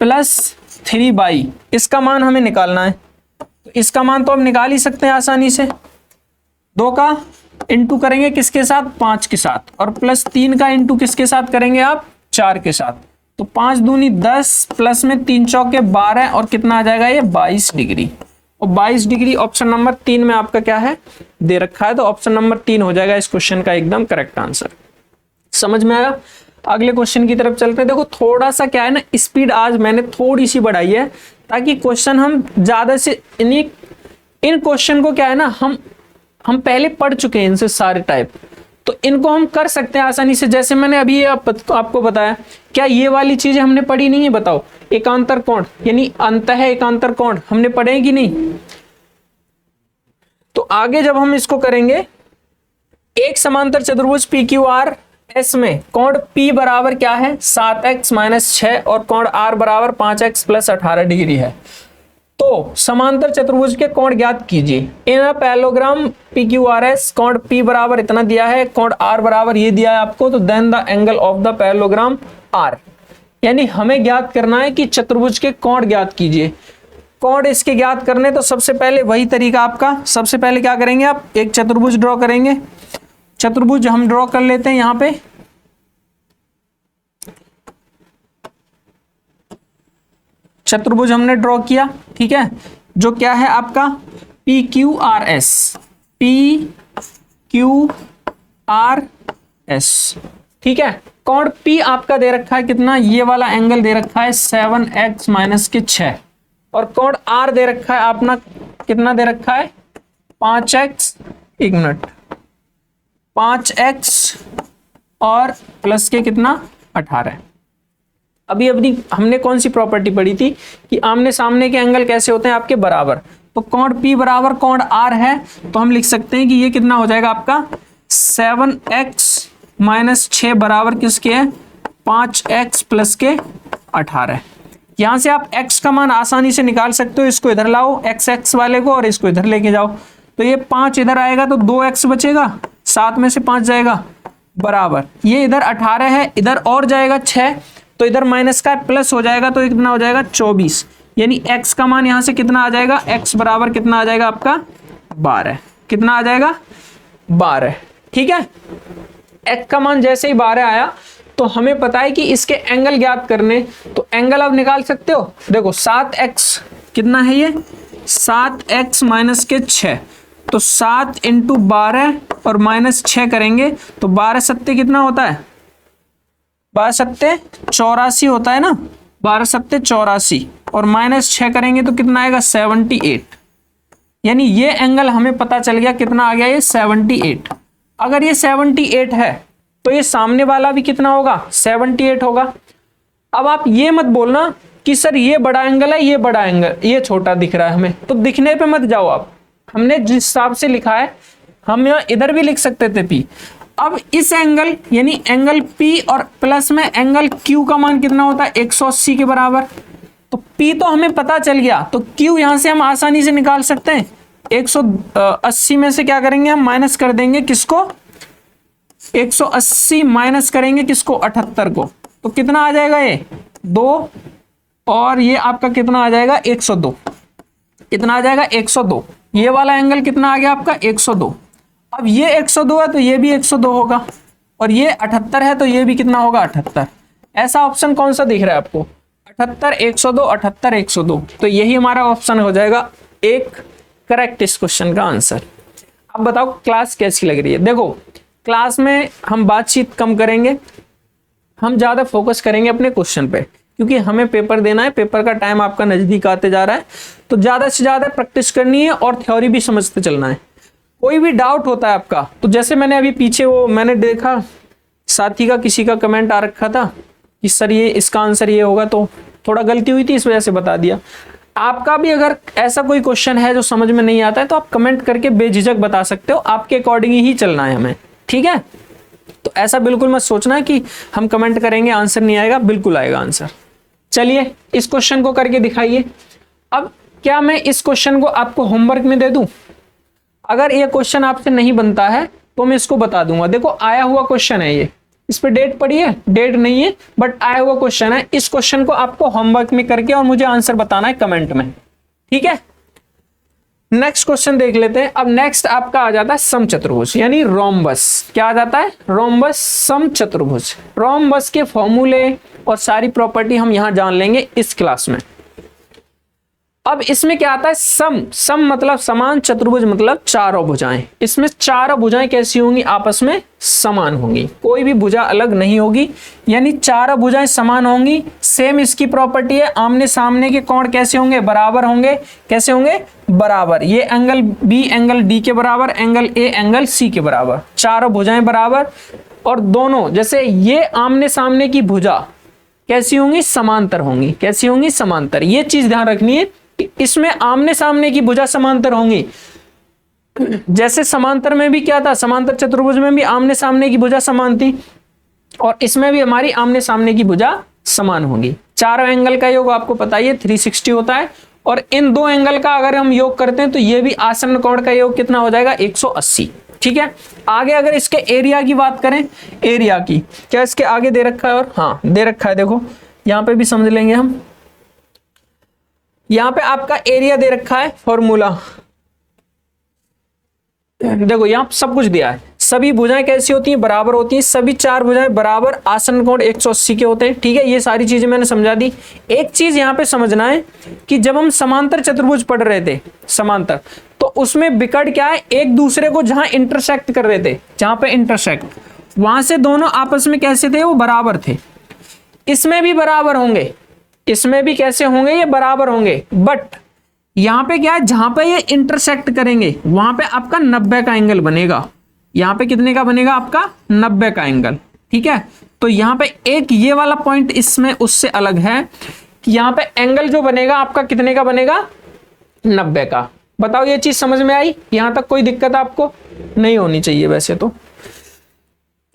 प्लस 3y, इसका मान हमें निकालना है। तो इसका मान तो हम निकाल ही सकते हैं आसानी से, 2 का इंटू करेंगे किसके साथ 5 के साथ, और प्लस 3 का इंटू किसके साथ करेंगे आप 4 के साथ। तो 5 दूनी 10 प्लस में 3 चौके 12 और कितना आ जाएगा ये 22 डिग्री, और 22 डिग्री ऑप्शन नंबर 3 में आपका क्या है दे रखा है। तो ऑप्शन नंबर 3 हो जाएगा इस क्वेश्चन का एकदम करेक्ट आंसर। समझ में आया। अगले क्वेश्चन की तरफ चलते हैं। देखो थोड़ा सा क्या है ना, स्पीड आज मैंने थोड़ी सी बढ़ाई है ताकि क्वेश्चन हम ज्यादा से इन क्वेश्चन को क्या है ना हम पहले पढ़ चुके हैं इनसे सारे टाइप, तो इनको हम कर सकते हैं आसानी से। जैसे मैंने अभी आपको बताया, क्या ये वाली चीजें हमने पढ़ी नहीं है, बताओ एकांतर कोण यानी अंतः एकांतर कोण हमने पढ़े हैं कि नहीं। तो आगे जब हम इसको करेंगे, एक समांतर चतुर्भुज PQR S में कोण P बराबर क्या है 7x - 6 और कोण R बराबर 5x + 18 डिग्री है। तो समांतर चतुर्भुज के कोण ज्ञात कीजिए। इन अ पैरेललोग्राम PQRS कोण P बराबर इतना दिया है, कोण R बराबर ये दिया है आपको, तो then the angle of the parallelogram R, यानी हमें ज्ञात करना है कि चतुर्भुज के कोण ज्ञात कीजिए। कोण इसके ज्ञात करने तो सबसे पहले वही तरीका आपका, सबसे पहले क्या करेंगे आप एक चतुर्भुज ड्रॉ करेंगे। चतुर्भुज हम ड्रॉ कर लेते हैं, यहां पे चतुर्भुज हमने ड्रॉ किया, ठीक है, जो क्या है आपका PQRS, PQRS, ठीक है। कोण P आपका दे रखा है कितना, ये वाला एंगल दे रखा है 7x - 6, और कोण R दे रखा है अपना कितना दे रखा है 5x, एक मिनट 5x और प्लस के कितना 18। अभी अभी हमने कौन सी प्रॉपर्टी पढ़ी थी कि आमने सामने के एंगल कैसे होते हैं आपके बराबर। तो कोण P बराबर कोण R है, तो हम लिख सकते हैं कि ये कितना हो जाएगा आपका 7x माइनस 6 बराबर किसके है 5x प्लस के 18। यहां से आप x का मान आसानी से निकाल सकते हो, इसको इधर लाओ x वाले को और इसको इधर लेके जाओ, तो ये 5 इधर आएगा तो 2x बचेगा, 7 में से 5 जाएगा बराबर, ये इधर 18 है, इधर और जाएगा 6, तो इधर माइनस का प्लस हो जाएगा, तो कितना हो जाएगा 24। यानी x का मान यहां से कितना आ जाएगा, x बराबर कितना आ जाएगा आपका 12। कितना आ जाएगा 12। ठीक है, x का मान जैसे ही 12 आया तो हमें पता है कि इसके एंगल ज्ञात करने, तो एंगल अब निकाल सकते हो। देखो 7x कितना है, ये 7x माइनस के 6, तो 7 इंटू 12 और माइनस 6 करेंगे तो 12 सत्ते कितना होता है, 12 सत्ते 84 होता है ना, 12 सत्ते 84 और माइनस 6 करेंगे तो कितना आएगा 78। यानी ये एंगल हमें पता चल गया कितना आ गया, ये 78। अगर ये 78 है तो ये सामने वाला भी कितना होगा 78 होगा। अब आप ये मत बोलना कि सर ये बड़ा एंगल है, ये बड़ा एंगल, ये छोटा दिख रहा है हमें, तो दिखने पे मत जाओ आप, हमने जिस हिसाब से लिखा है हम यहाँ इधर भी लिख सकते थे P। अब इस एंगल यानी एंगल P और प्लस में एंगल Q का मान कितना होता है 180 के बराबर, तो P तो हमें पता चल गया, तो Q यहां से हम आसानी से निकाल सकते हैं। 180 में से क्या करेंगे हम माइनस कर देंगे किसको, 180 माइनस करेंगे किसको 78 को, तो कितना आ जाएगा ये 2 और ये आपका कितना आ जाएगा 102। कितना आ जाएगा 102। ये वाला एंगल कितना आ गया आपका 102। अब ये 102 है तो ये भी 102 होगा और ये 78 है तो ये भी कितना होगा 78। ऐसा ऑप्शन कौन सा दिख रहा है आपको 78 102 78 102, तो यही हमारा ऑप्शन हो जाएगा एक करेक्ट इस क्वेश्चन का आंसर। अब बताओ क्लास कैसी लग रही है। देखो क्लास में हम बातचीत कम करेंगे, हम ज्यादा फोकस करेंगे अपने क्वेश्चन पे, क्योंकि हमें पेपर देना है, पेपर का टाइम आपका नजदीक आते जा रहा है, तो ज्यादा से ज्यादा प्रैक्टिस करनी है और थ्योरी भी समझते चलना है। कोई भी डाउट होता है आपका, तो जैसे मैंने अभी पीछे वो मैंने देखा साथी का किसी का कमेंट आ रखा था कि सर ये इसका आंसर ये होगा, तो थोड़ा गलती हुई थी इस वजह से बता दिया। आपका भी अगर ऐसा कोई क्वेश्चन है जो समझ में नहीं आता है तो आप कमेंट करके बेझिझक बता सकते हो, आपके अकॉर्डिंग ही चलना है हमें, ठीक है। तो ऐसा बिल्कुल मत सोचना है कि हम कमेंट करेंगे आंसर नहीं आएगा, बिल्कुल आएगा आंसर। चलिए इस क्वेश्चन को करके दिखाइए। अब क्या मैं इस क्वेश्चन को आपको होमवर्क में दे दूं? अगर ये क्वेश्चन आपसे नहीं बनता है तो मैं इसको बता दूंगा। देखो आया हुआ क्वेश्चन है ये, इस पे डेट पड़ी है, डेट नहीं है, बट आया हुआ क्वेश्चन है। इस क्वेश्चन को आपको होमवर्क में करके और मुझे आंसर बताना है कमेंट में, ठीक है। नेक्स्ट क्वेश्चन देख लेते हैं। अब नेक्स्ट आपका आ जाता है समचतुर्भुज यानी रोम्बस। क्या आ जाता है? रोम्बस समचतुर्भुज। रोम्बस के फॉर्मूले और सारी प्रॉपर्टी हम यहां जान लेंगे इस क्लास में। अब इसमें क्या आता है? सम मतलब समान, चतुर्भुज मतलब चारों भुजाएं। इसमें चारों भुजाएं कैसी होंगी? आपस में समान होंगी, कोई भी भुजा अलग नहीं होगी, यानी चारों भुजाएं समान होंगी। सेम इसकी प्रॉपर्टी है, आमने सामने के कोण कैसे होंगे? बराबर होंगे। कैसे होंगे? बराबर। ये एंगल बी एंगल डी के बराबर, एंगल ए एंगल सी के बराबर, चारों भुजाएं बराबर। और दोनों जैसे ये आमने सामने की भुजा कैसी होंगी? समांतर होंगी। कैसी होंगी? समांतर। ये चीज ध्यान रखनी है, इसमें आमने सामने की भुजा समांतर होंगी। जैसे समांतर में भी क्या था? समांतर चतुर्भुज में भी आमने सामने की भुजा समान थी, और इसमें भी हमारी आमने सामने की भुजा समान होंगी। चारों एंगल का योग आपको पता ही है 360 होता है, और इन दो एंगल का अगर हम योग करते हैं तो ये भी आसन्न कोण का योग कितना हो जाएगा? 180। ठीक है। आगे अगर इसके एरिया की बात करें, एरिया की क्या इसके आगे दे रखा है? और हाँ दे रखा है, देखो यहां पे भी समझ लेंगे हम। यहां पे आपका एरिया दे रखा है, फॉर्मूला देखो यहां सब कुछ दिया है। सभी भुजाएं कैसी होती हैं? बराबर होती हैं। सभी चार भुजाएं बराबर, आसन कोण 180 के होते हैं। ठीक है, ये सारी चीजें मैंने समझा दी। एक चीज यहां पे समझना है कि जब हम समांतर चतुर्भुज पढ़ रहे थे, समांतर, तो उसमें बिकट क्या है? एक दूसरे को जहां इंटरसेक्ट कर रहे थे, जहां पे इंटरसेक्ट, वहां से दोनों आपस में कैसे थे? वो बराबर थे। इसमें भी बराबर होंगे, इसमें भी कैसे होंगे? ये बराबर होंगे। बट यहां पे क्या है? जहां पे ये इंटरसेक्ट करेंगे वहां पे आपका 90 का एंगल बनेगा। यहां पे कितने का बनेगा? आपका 90 का एंगल। ठीक है। तो यहाँ पे एक ये वाला पॉइंट इसमें उससे अलग है कि यहाँ पे एंगल जो बनेगा आपका कितने का बनेगा, 90 का। बताओ ये चीज समझ में आई? यहां तक कोई दिक्कत आपको नहीं होनी चाहिए वैसे तो।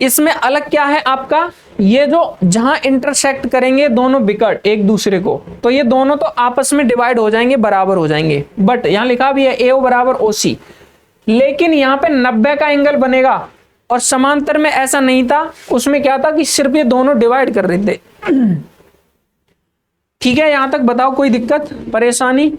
इसमें अलग क्या है आपका, ये जो जहां इंटरसेक्ट करेंगे दोनों विकट एक दूसरे को, तो ये दोनों तो आपस में डिवाइड हो जाएंगे, बराबर हो जाएंगे। बट यहां लिखा भी है AO बराबर OC, लेकिन यहां पे 90 का एंगल बनेगा और समांतर में ऐसा नहीं था, उसमें क्या था कि सिर्फ ये दोनों डिवाइड कर रहे थे। ठीक है, यहां तक बताओ कोई दिक्कत परेशानी?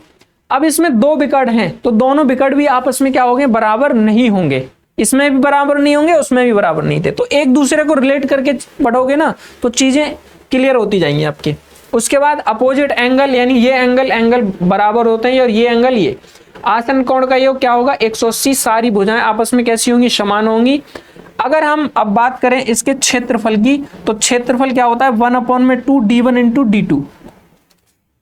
अब इसमें दो विकट हैं तो दोनों विकट भी आपस में क्या होंगे, बराबर नहीं होंगे। इसमें भी बराबर नहीं होंगे, उसमें भी बराबर नहीं थे। तो एक दूसरे को रिलेट करके पढ़ोगे ना तो चीजें क्लियर होती जाएंगी आपकी। उसके बाद अपोजिट एंगल, यानी ये एंगल बराबर होते हैं और ये एंगल, ये आसन कोण का योग क्या होगा 180। सारी भुजाएं आपस में कैसी होंगी, समान होंगी। अगर हम अब बात करें इसके क्षेत्रफल की, तो क्षेत्रफल क्या होता है 1/2 D1 इंटू D2,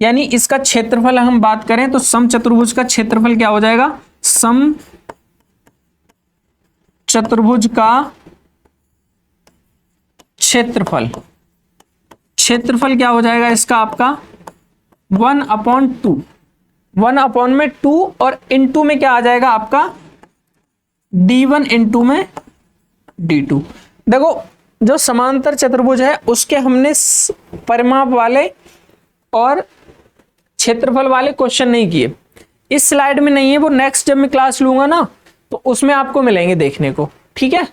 यानी इसका क्षेत्रफल हम बात करें तो समचतुर्भुज का क्षेत्रफल क्या हो जाएगा, समचतुर्भुज का क्षेत्रफल क्या हो जाएगा इसका आपका 1/2, 1/2 और इंटू में क्या आ जाएगा आपका D1 इंटू में D2। देखो जो समांतर चतुर्भुज है उसके हमने परिमाप वाले और क्षेत्रफल वाले क्वेश्चन नहीं किए, इस स्लाइड में नहीं है, वो नेक्स्ट जब मैं क्लास लूंगा ना तो उसमें आपको मिलेंगे देखने को। ठीक है,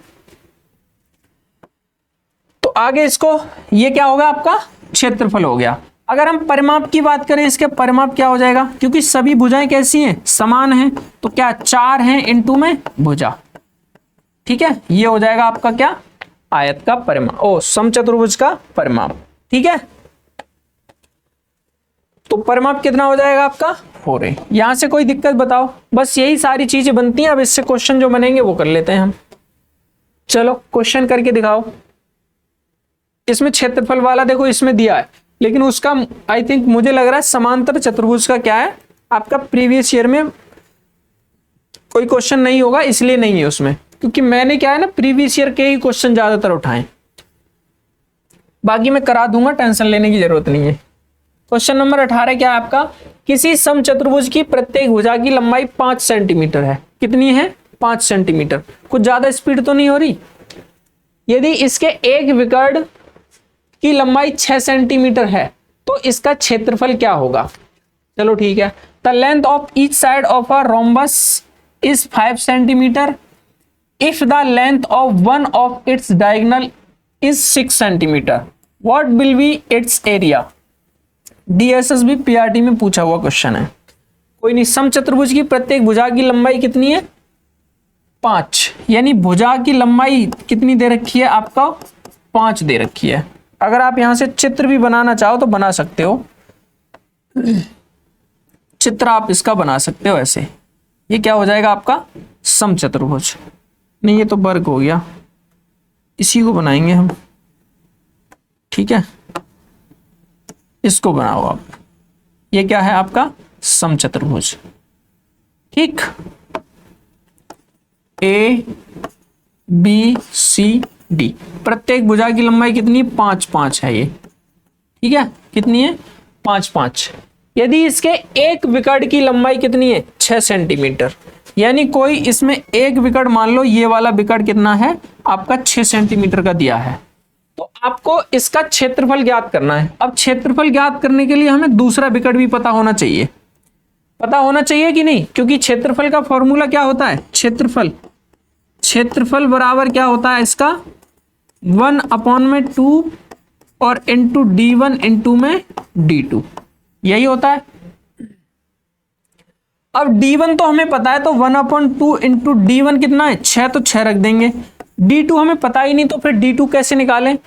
तो आगे इसको, ये क्या होगा आपका क्षेत्रफल हो गया। अगर हम परिमाप की बात करें, इसके परिमाप क्या हो जाएगा, क्योंकि सभी भुजाएं कैसी हैं, समान हैं, तो क्या 4 हैं इंटू में भुजा। ठीक है, ये हो जाएगा आपका क्या, आयत का परिमाप, समचतुर्भुज का परिमाप। ठीक है, तो परिमाप कितना हो जाएगा आपका 4a। यहां से कोई दिक्कत बताओ? बस यही सारी चीजें बनती हैं। अब इससे क्वेश्चन जो बनेंगे वो कर लेते हैं हम। चलो क्वेश्चन करके दिखाओ। इसमें क्षेत्रफल वाला देखो इसमें दिया है, लेकिन उसका आई थिंक मुझे लग रहा है समांतर चतुर्भुज का क्या है आपका प्रीवियस ईयर में कोई क्वेश्चन नहीं होगा, इसलिए नहीं है उसमें, क्योंकि मैंने क्या है ना प्रीवियस ईयर के ही क्वेश्चन ज्यादातर उठाए। बाकी मैं करा दूंगा, टेंशन लेने की जरूरत नहीं है। क्वेश्चन नंबर 18 क्या है आपका, किसी समचतुर्भुज की प्रत्येक भुजा की लंबाई 5 सेंटीमीटर है। कितनी है, 5 सेंटीमीटर। कुछ ज्यादा स्पीड तो नहीं हो रही? यदि इसके एक विकर्ण की लंबाई 6 सेंटीमीटर है तो इसका क्षेत्रफल क्या होगा। चलो ठीक है, the length of each side of a rhombus is 5 centimetre if the length of one of its diagonal is 6 centimetre, what will B it's area. DSSB PRT में पूछा हुआ क्वेश्चन है। कोई नहीं, समचतुर्भुज की प्रत्येक भुजा की लंबाई कितनी है 5, यानी भुजा की लंबाई कितनी दे रखी है आपका 5 दे रखी है। अगर आप यहां से चित्र भी बनाना चाहो तो बना सकते हो, चित्र आप इसका बना सकते हो ऐसे। ये क्या हो जाएगा आपका समचतुर्भुज, नहीं ये तो वर्ग हो गया, इसी को बनाएंगे हम। ठीक है, इसको बनाओ आप, ये क्या है आपका समचतुर्भुज। ठीक, ABCD, प्रत्येक भुजा की लंबाई कितनी 5 है ये। ठीक है, कितनी है 5। यदि इसके एक विकर्ण की लंबाई कितनी है 6 सेंटीमीटर, यानी कोई इसमें एक विकर्ण मान लो, ये वाला विकर्ण कितना है आपका 6 सेंटीमीटर का दिया है, तो आपको इसका क्षेत्रफल ज्ञात करना है। अब क्षेत्रफल ज्ञात करने के लिए हमें दूसरा विकर्ण भी पता होना चाहिए, पता होना चाहिए कि नहीं, क्योंकि क्षेत्रफल का फॉर्मूला क्या होता है, क्षेत्रफल बराबर क्या होता है इसका 1/2 और इंटू D1 इंटू में D2, यही होता है। अब D1 तो हमें पता है, तो 1/2 इंटू D1 कितना है 6, तो 6 रख देंगे। D2 हमें पता ही नहीं, तो फिर D2 कैसे निकालें।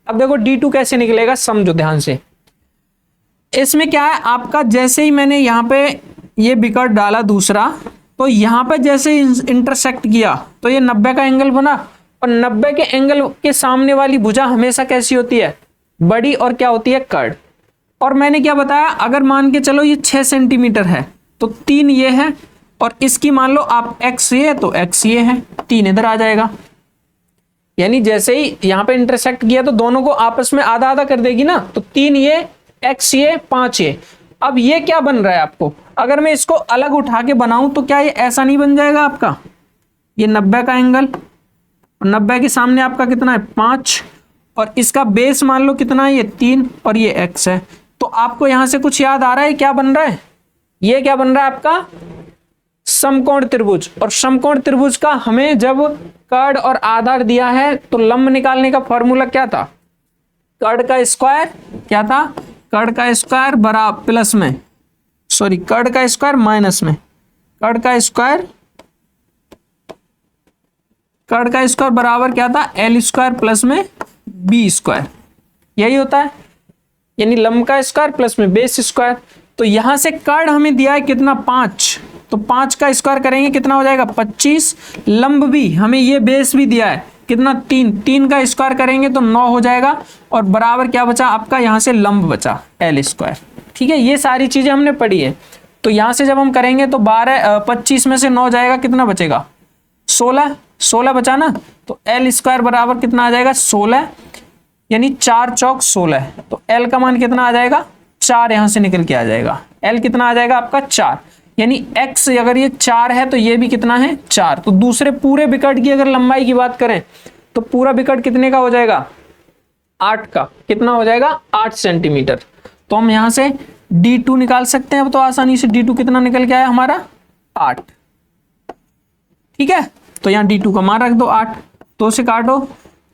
अब देखो D2 कैसे निकलेगा, समझो ध्यान से। इसमें क्या है आपका, जैसे ही मैंने यहाँ पे ये विकर्ण डाला दूसरा, तो यहाँ पे जैसे इंटरसेक्ट किया तो ये 90 का एंगल बना, और 90 के एंगल के सामने वाली भुजा हमेशा कैसी होती है, बड़ी, और क्या होती है कर्ण। और मैंने क्या बताया, अगर मान के चलो ये 6 सेंटीमीटर है तो 3 ये है, और इसकी मान लो आप x ये है तो x ये है, 3 इधर आ जाएगा। यानी जैसे ही यहाँ पे इंटरसेक्ट किया तो दोनों को आपस में आधा आधा कर देगी ना, तो 3 ये, x ये, 5 ये। अब ये क्या बन रहा है आपको, अगर मैं इसको अलग उठा के बनाऊं तो क्या ये ऐसा नहीं बन जाएगा आपका, ये 90 का एंगल, 90 के सामने आपका कितना है 5, और इसका बेस मान लो कितना है ये 3, और ये x है। तो आपको यहां से कुछ याद आ रहा है, क्या बन रहा है, ये क्या बन रहा है आपका समकोण त्रिभुज। और समकोण त्रिभुज का हमें जब कर्ण और आधार दिया है तो लंब निकालने का फॉर्मूला क्या था, कर्ण का स्क्वायर क्या था, कर्ण का स्क्वायर बराबर प्लस में, सॉरी कर्ण का स्क्वायर माइनस में, कर्ण का स्क्वायर बराबर क्या था, एल स्क्वायर प्लस में बी स्क्वायर, यही होता है, यानी लंब का स्क्वायर प्लस में बेस स्क्वायर। तो यहां से कर्ण हमें दिया है कितना 5, तो 5 का स्क्वायर करेंगे कितना हो जाएगा 25, लंब भी हमें ये बेस भी दिया है कितना 3, 3 का स्क्वायर करेंगे तो 9 हो जाएगा, और बराबर क्या बचा आपका यहाँ से लंब बचा एल स्क्वायर। ठीक है, ये सारी चीजें हमने पढ़ी है। तो यहाँ से जब हम करेंगे तो 25 में से 9 जाएगा, कितना बचेगा 16 बचा ना, तो एल स्क्वायर बराबर कितना आ जाएगा 16, यानी 4 चौक 16, तो एल का मान कितना आ जाएगा 4, यहां से निकल के आ जाएगा एल कितना आ जाएगा आपका 4, यानी x अगर ये 4 है तो ये भी कितना है 4। तो दूसरे पूरे विकट की अगर लंबाई की बात करें तो पूरा विकट कितने का हो जाएगा 8 का, कितना हो जाएगा 8 सेंटीमीटर। तो हम यहां से d2 निकाल सकते हैं, अब तो आसानी से d2 कितना निकल के आया हमारा 8। ठीक है, तो यहाँ d2 का मान रख दो 8, 2 से काटो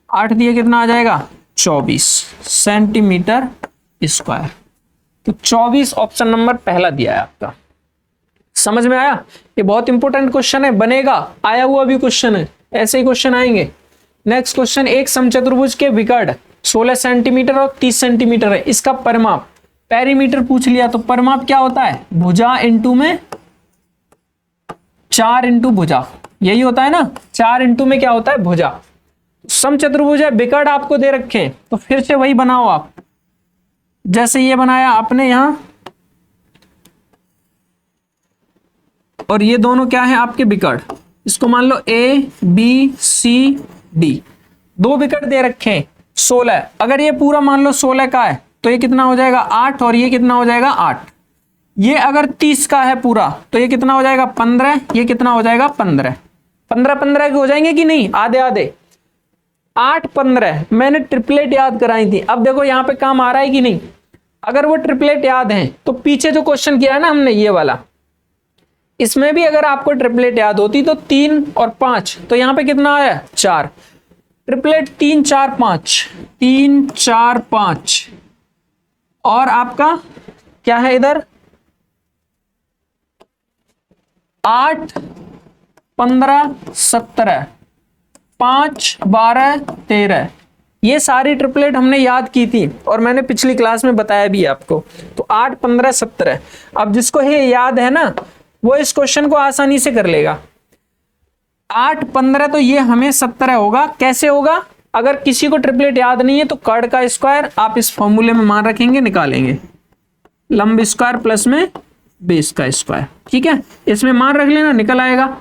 8 दिए कितना आ जाएगा 24 सेंटीमीटर स्क्वायर। तो 24 ऑप्शन नंबर पहला दिया है आपका। समझ में आया, ये बहुत इंपॉर्टेंट क्वेश्चन है, बनेगा, आया हुआ भी क्वेश्चन है, ऐसे ही क्वेश्चन आएंगे। नेक्स्ट क्वेश्चन, एक समचतुर्भुज के विकर्ण 16 सेंटीमीटर और 30 सेंटीमीटर है, इसका परिमाप, पेरीमीटर पूछ लिया, तो परिमाप क्या होता है भुजा इंटू में 4 इंटू भुजा, यही होता है ना, 4 इंटू में क्या होता है भुजा। समचतुर्भुज है, विकर्ण आपको दे रखे हैं तो फिर से वही बनाओ आप, जैसे ये बनाया आपने यहां, और ये दोनों क्या है आपके विकर्ण, इसको मान लो ए बी सी डी, 2 विकर्ण दे रखे हैं 16, अगर ये पूरा मान लो 16 का है तो ये कितना हो जाएगा 8, और ये कितना हो जाएगा 8। ये अगर 30 का है पूरा तो ये कितना हो जाएगा 15, ये कितना हो जाएगा 15, 15 के हो जाएंगे कि नहीं, आधे आधे, 8 15, मैंने ट्रिपलेट याद कराई थी। अब देखो यहाँ पे काम आ रहा है कि नहीं, अगर वो ट्रिपलेट याद है तो पीछे जो क्वेश्चन किया है ना हमने ये वाला, इसमें भी अगर आपको ट्रिपलेट याद होती तो 3 और 5, तो यहाँ पे कितना आया 4, ट्रिपलेट 3 4 5, 3 4 5, और आपका क्या है इधर 8 15 17, 5 12 13, ये सारी ट्रिपलेट हमने याद की थी और मैंने पिछली क्लास में बताया भी आपको। तो 8 15 17, अब जिसको ये याद है ना वो इस क्वेश्चन को आसानी से कर लेगा। 8 15 तो ये हमें 17 होगा, कैसे होगा, अगर किसी को ट्रिपलेट याद नहीं है तो कर्ण का स्क्वायर आप इस फॉर्मूले में मान रखेंगे, निकालेंगे लंब स्क्वायर प्लस में बेस का स्क्वायर। ठीक है, इसमें मान रख लेना, निकल आएगा।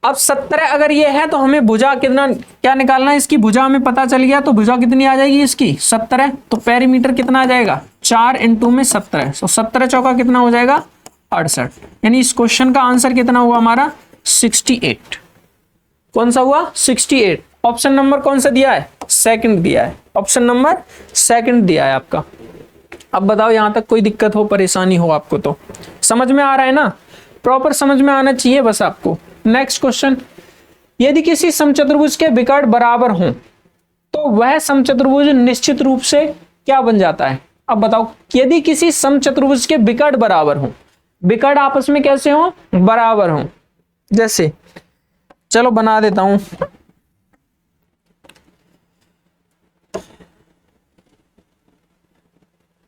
अब 17 अगर ये है तो हमें भुजा कितना क्या निकालना है, इसकी भुजा हमें पता चल गया, तो भुजा कितनी आ जाएगी इसकी 17, तो पेरीमीटर कितना आ जाएगा 4 इंटू में 17, तो 17 चौका कितना हो जाएगा 68, यानी इस क्वेश्चन का आंसर कितना हुआ हमारा 68। कौन सा हुआ 68। ऑप्शन नंबर कौन सा दिया है, सेकंड दिया है, ऑप्शन नंबर सेकंड दिया है आपका। अब बताओ यहां तक कोई दिक्कत हो परेशानी हो आपको, तो समझ में आ रहा है ना, प्रॉपर समझ में आना चाहिए बस आपको। नेक्स्ट क्वेश्चन, यदि किसी समचतुर्भुज के विकर्ण बराबर हों तो वह समचतुर्भुज निश्चित रूप से क्या बन जाता है। अब बताओ, यदि किसी समचतुर्भुज के विकर्ण बराबर हों, विकर्ण आपस में कैसे हों, बराबर हों, जैसे चलो बना देता हूं,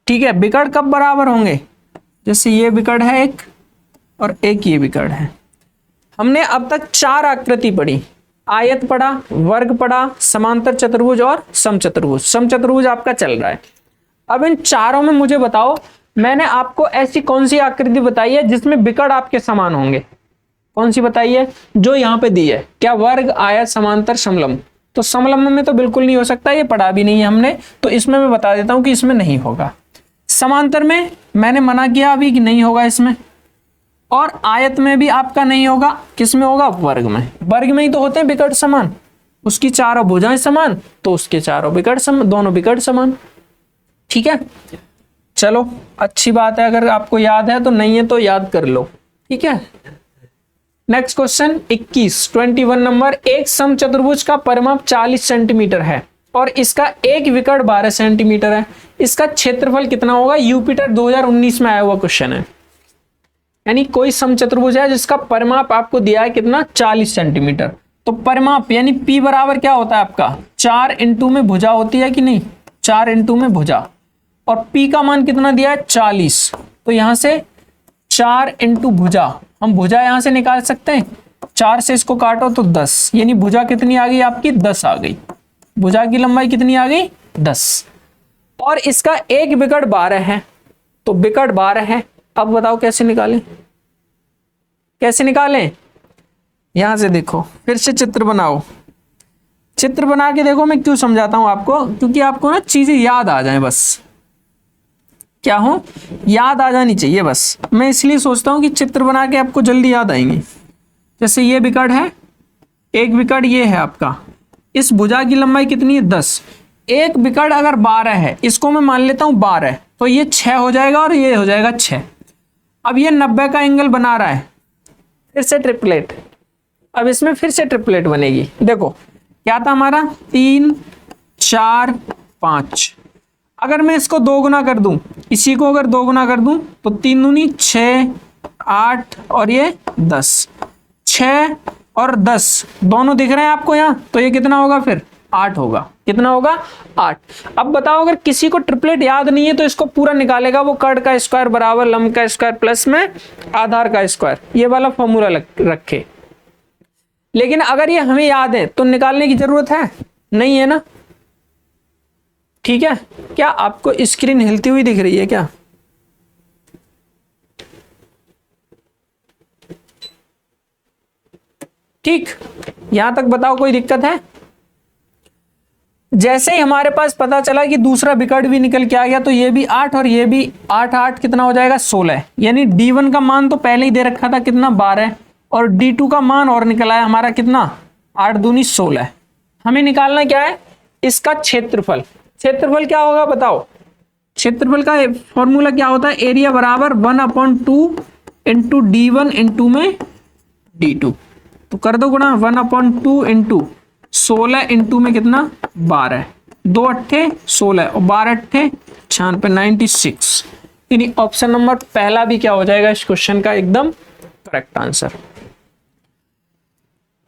ठीक है, विकर्ण कब बराबर होंगे, जैसे ये विकर्ण है एक और एक ये विकर्ण है। हमने अब तक 4 आकृति पढ़ी, आयत पढ़ा, वर्ग पढ़ा, समांतर चतुर्भुज और समचतुर्भुज। समचतुर्भुज आपका चल रहा है। अब इन चारों में मुझे बताओ, मैंने आपको ऐसी कौन सी आकृति बताई है जिसमें विकर्ण आपके समान होंगे, कौन सी बताइए? जो यहाँ पे दी है, क्या वर्ग, आयत, समांतर, समलंब। तो समलंब में तो बिल्कुल नहीं हो सकता, ये पढ़ा भी नहीं है हमने, तो इसमें मैं बता देता हूं कि इसमें नहीं होगा। समांतर में मैंने मना किया अभी कि नहीं होगा इसमें, और आयत में भी आपका नहीं होगा। किस में होगा? वर्ग में। वर्ग में ही तो होते हैं विकर्ण समान, उसकी चारों भुजाएं समान, तो उसके चारों विकर्ण समान, दोनों विकर्ण समान। ठीक है, चलो अच्छी बात है, अगर आपको याद है तो, नहीं है तो याद कर लो। ठीक है, नेक्स्ट क्वेश्चन 21 नंबर। एक समचतुर्भुज का परिमाप 40 सेंटीमीटर है और इसका एक विकर्ण 12 सेंटीमीटर है, इसका क्षेत्रफल कितना होगा? यूपिटर 2019 में आया हुआ क्वेश्चन है। यानी कोई समचतुर्भुज है जिसका परिमाप आपको दिया है कितना? 40 सेंटीमीटर। तो परिमाप यानी P बराबर क्या होता है आपका? 4 इंटू में भुजा होती है कि नहीं? 4 इंटू में भुजा, और P का मान कितना दिया है? 40। तो यहां से 4 इंटू भुजा, हम भुजा यहां से निकाल सकते हैं, 4 से इसको काटो तो 10, यानी भुजा कितनी आ गई आपकी? 10 आ गई। भुजा की लंबाई कितनी आ गई? 10। और इसका एक विकर्ण 12 है, तो विकर्ण 12 है। अब बताओ कैसे निकालें? कैसे निकालें? यहां से देखो, फिर से चित्र बनाओ। चित्र बना के देखो, मैं क्यों समझाता हूं आपको, क्योंकि आपको ना चीजें याद आ जाए, बस क्या हो, याद आ जानी चाहिए बस। मैं इसलिए सोचता हूं कि चित्र बना के आपको जल्दी याद आएंगे। जैसे ये विकर्ण है, एक विकर्ण ये है आपका, इस भुजा की लंबाई कितनी है? 10। एक विकर्ण अगर 12 है, इसको मैं मान लेता हूं 12, तो ये 6 हो जाएगा और ये हो जाएगा 6। अब ये 90 का एंगल बना रहा है, फिर से ट्रिपलेट। अब इसमें फिर से ट्रिपलेट बनेगी। देखो क्या था हमारा? 3 4 5। अगर मैं इसको 2 गुना कर दूं, इसी को अगर 2 गुना कर दूं, तो 3 दूनी 6, 8 और ये 10। 6 और 10 दोनों दिख रहे हैं आपको यहाँ, तो ये कितना होगा फिर? 8 होगा। कितना होगा? 8। अब बताओ, अगर किसी को ट्रिपलेट याद नहीं है तो इसको पूरा निकालेगा वो। कर्ण का स्क्वायर बराबर लंब का स्क्वायर प्लस में आधार का स्क्वायर, ये वाला फॉर्मूला रखे। लेकिन अगर ये हमें याद है तो निकालने की जरूरत है नहीं है ना? ठीक है, क्या आपको स्क्रीन हिलती हुई दिख रही है क्या? ठीक, यहां तक बताओ, कोई दिक्कत है? जैसे ही हमारे पास पता चला कि दूसरा विकर्ण भी निकल के आ गया, तो ये भी 8 और ये भी 8, 8 कितना हो जाएगा? 16। यानी D1 का मान तो पहले ही दे रखा था कितना? 12, और D2 का मान और निकला है हमारा कितना? 8 दूनी 16। हमें निकालना क्या है? इसका क्षेत्रफल। क्षेत्रफल क्या होगा बताओ? क्षेत्रफल का फॉर्मूला क्या होता है? एरिया बराबर 1/2 इंटू D1 इंटू में D2। तो कर दो गुणा, 1/2 इंटू 16 इंटू में कितना? 12। 2 अट्ठे 16 और 12 अट्ठे 96, 96। यानी ऑप्शन नंबर पहला भी क्या हो जाएगा इस क्वेश्चन का? एकदम करेक्ट आंसर।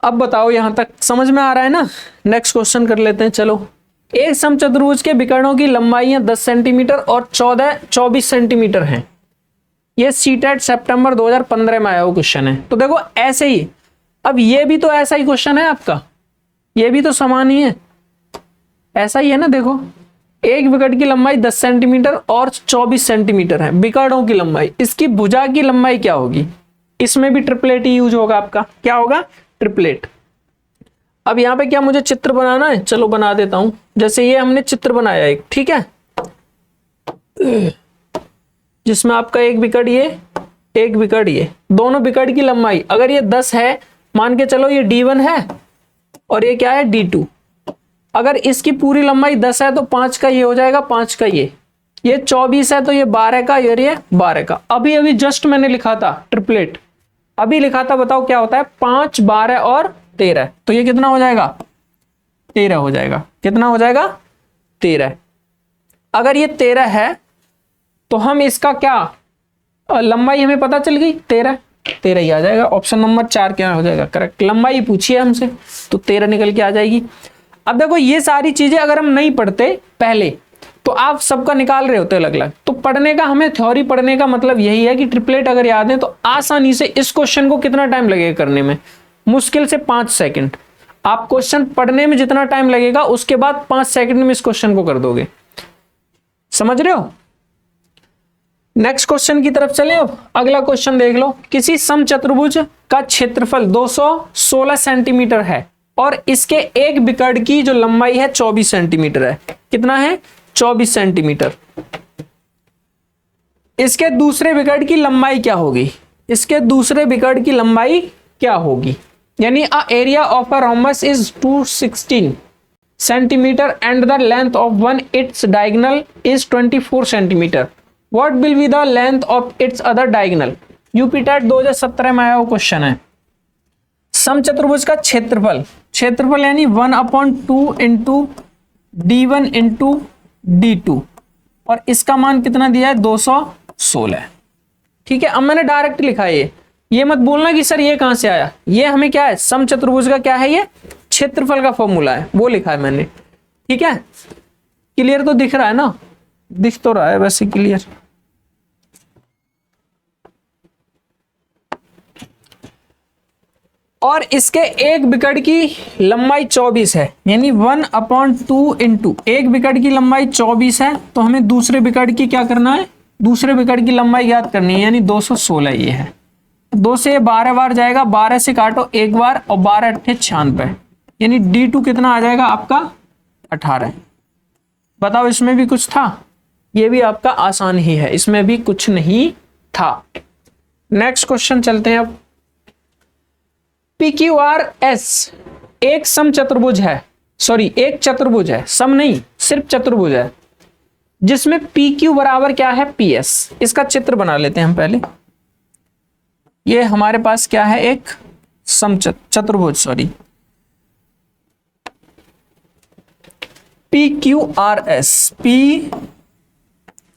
अब बताओ, यहां तक समझ में आ रहा है ना? नेक्स्ट क्वेश्चन कर लेते हैं। चलो, एक समचतुर्भुज के विकर्णों की लंबाइयां 10 सेंटीमीटर और 24 सेंटीमीटर हैं। यह सीटेट सितंबर 2015 में आया हुआ क्वेश्चन है। तो देखो ऐसे ही, अब ये भी तो ऐसा ही क्वेश्चन है आपका, ये भी तो समान ही है, ऐसा ही है ना? देखो, एक विकर्ण की लंबाई 10 सेंटीमीटर और 24 सेंटीमीटर है, विकर्णों की लंबाई। इसकी भुजा की लंबाई क्या होगी? इसमें भी ट्रिपलेट ही यूज होगा आपका। क्या होगा? ट्रिपलेट। अब यहां पे क्या मुझे चित्र बनाना है? चलो बना देता हूं। जैसे ये हमने चित्र बनाया एक, ठीक है, जिसमें आपका एक विकर्ण ये, एक विकर्ण ये, दोनों विकर्ण की लंबाई अगर ये 10 है, मान के चलो ये D1 है और ये क्या है? D2। अगर इसकी पूरी लंबाई 10 है तो 5 का ये हो जाएगा, 5 का ये 24 है तो ये 12 का, ये 12 का। अभी अभी जस्ट मैंने लिखा था ट्रिपलेट, अभी लिखा था। बताओ क्या होता है? 5, 12 और 13। तो ये कितना हो जाएगा? 13 हो जाएगा। कितना हो जाएगा? 13। अगर ये 13 है तो हम इसका क्या लंबाई हमें पता चल गई? 13 ही आ जाएगा। ऑप्शन नंबर 4 क्या हो जाएगा? करेक्ट। लंबाई पूछिए हमसे तो 13 निकल के आ जाएगी। अब देखो, ये सारी चीजें अगर हम नहीं पढ़ते पहले तो आप सबका निकाल रहे होते अलग अलग। तो पढ़ने का, हमें थ्योरी पढ़ने का मतलब यही है कि ट्रिपलेट अगर याद है तो आसानी से इस क्वेश्चन को कितना टाइम लगेगा करने में? मुश्किल से 5 सेकंड। आप क्वेश्चन पढ़ने में जितना टाइम लगेगा उसके बाद 5 सेकंड में इस क्वेश्चन को कर दोगे। समझ रहे हो? नेक्स्ट क्वेश्चन की तरफ चले। अब अगला क्वेश्चन देख लो। किसी समचतुर्भुज का क्षेत्रफल 216 सेंटीमीटर है और इसके एक विकर्ण की जो लंबाई है 24 सेंटीमीटर है। कितना है? 24 सेंटीमीटर। इसके दूसरे विकर्ण की लंबाई क्या होगी? इसके दूसरे विकर्ण की लंबाई क्या होगी? यानी a area of a rhombus is 216 centimetre and the length of one its diagonal is 24 centimetre. What will be the length of its other diagonal? UPTET 2017 में आया वो क्वेश्चन है। समचतुर्भुज का क्षेत्रफल, क्षेत्रफल यानी 1/2 इंटू d1 इंटू d2 और इसका मान कितना दिया है? 216। ठीक है, अब मैंने डायरेक्ट लिखा है। ये मत बोलना कि सर ये कहां से आया। ये हमें क्या है? समचतुर्भुज का क्या है? ये क्षेत्रफल का फॉर्मूला है, वो लिखा है मैंने। ठीक है, क्लियर तो दिख रहा है ना? दिख तो रहा है वैसे क्लियर। और इसके एक विकर्ण की लंबाई 24 है, यानी 1/2 इंटू एक विकर्ण की लंबाई 24 है, तो हमें दूसरे विकर्ण की क्या करना है? दूसरे विकर्ण की लंबाई याद करनी है, यानी 216 ये है। 2 से 12 बार जाएगा, 12 से काटो एक बार और 12 × 8 = 96, यानी d2 कितना आ जाएगा आपका? 18। बताओ इसमें भी कुछ था? ये भी आपका आसान ही है, इसमें भी कुछ नहीं था। नेक्स्ट क्वेश्चन चलते हैं अब। PQRS एक समचतुर्भुज है, सॉरी एक चतुर्भुज है, सम नहीं सिर्फ चतुर्भुज है, जिसमें PQ बराबर क्या है? PS। इसका चित्र बना लेते हैं हम पहले। ये हमारे पास क्या है? एक समचतुर्भुज, सॉरी PQRS,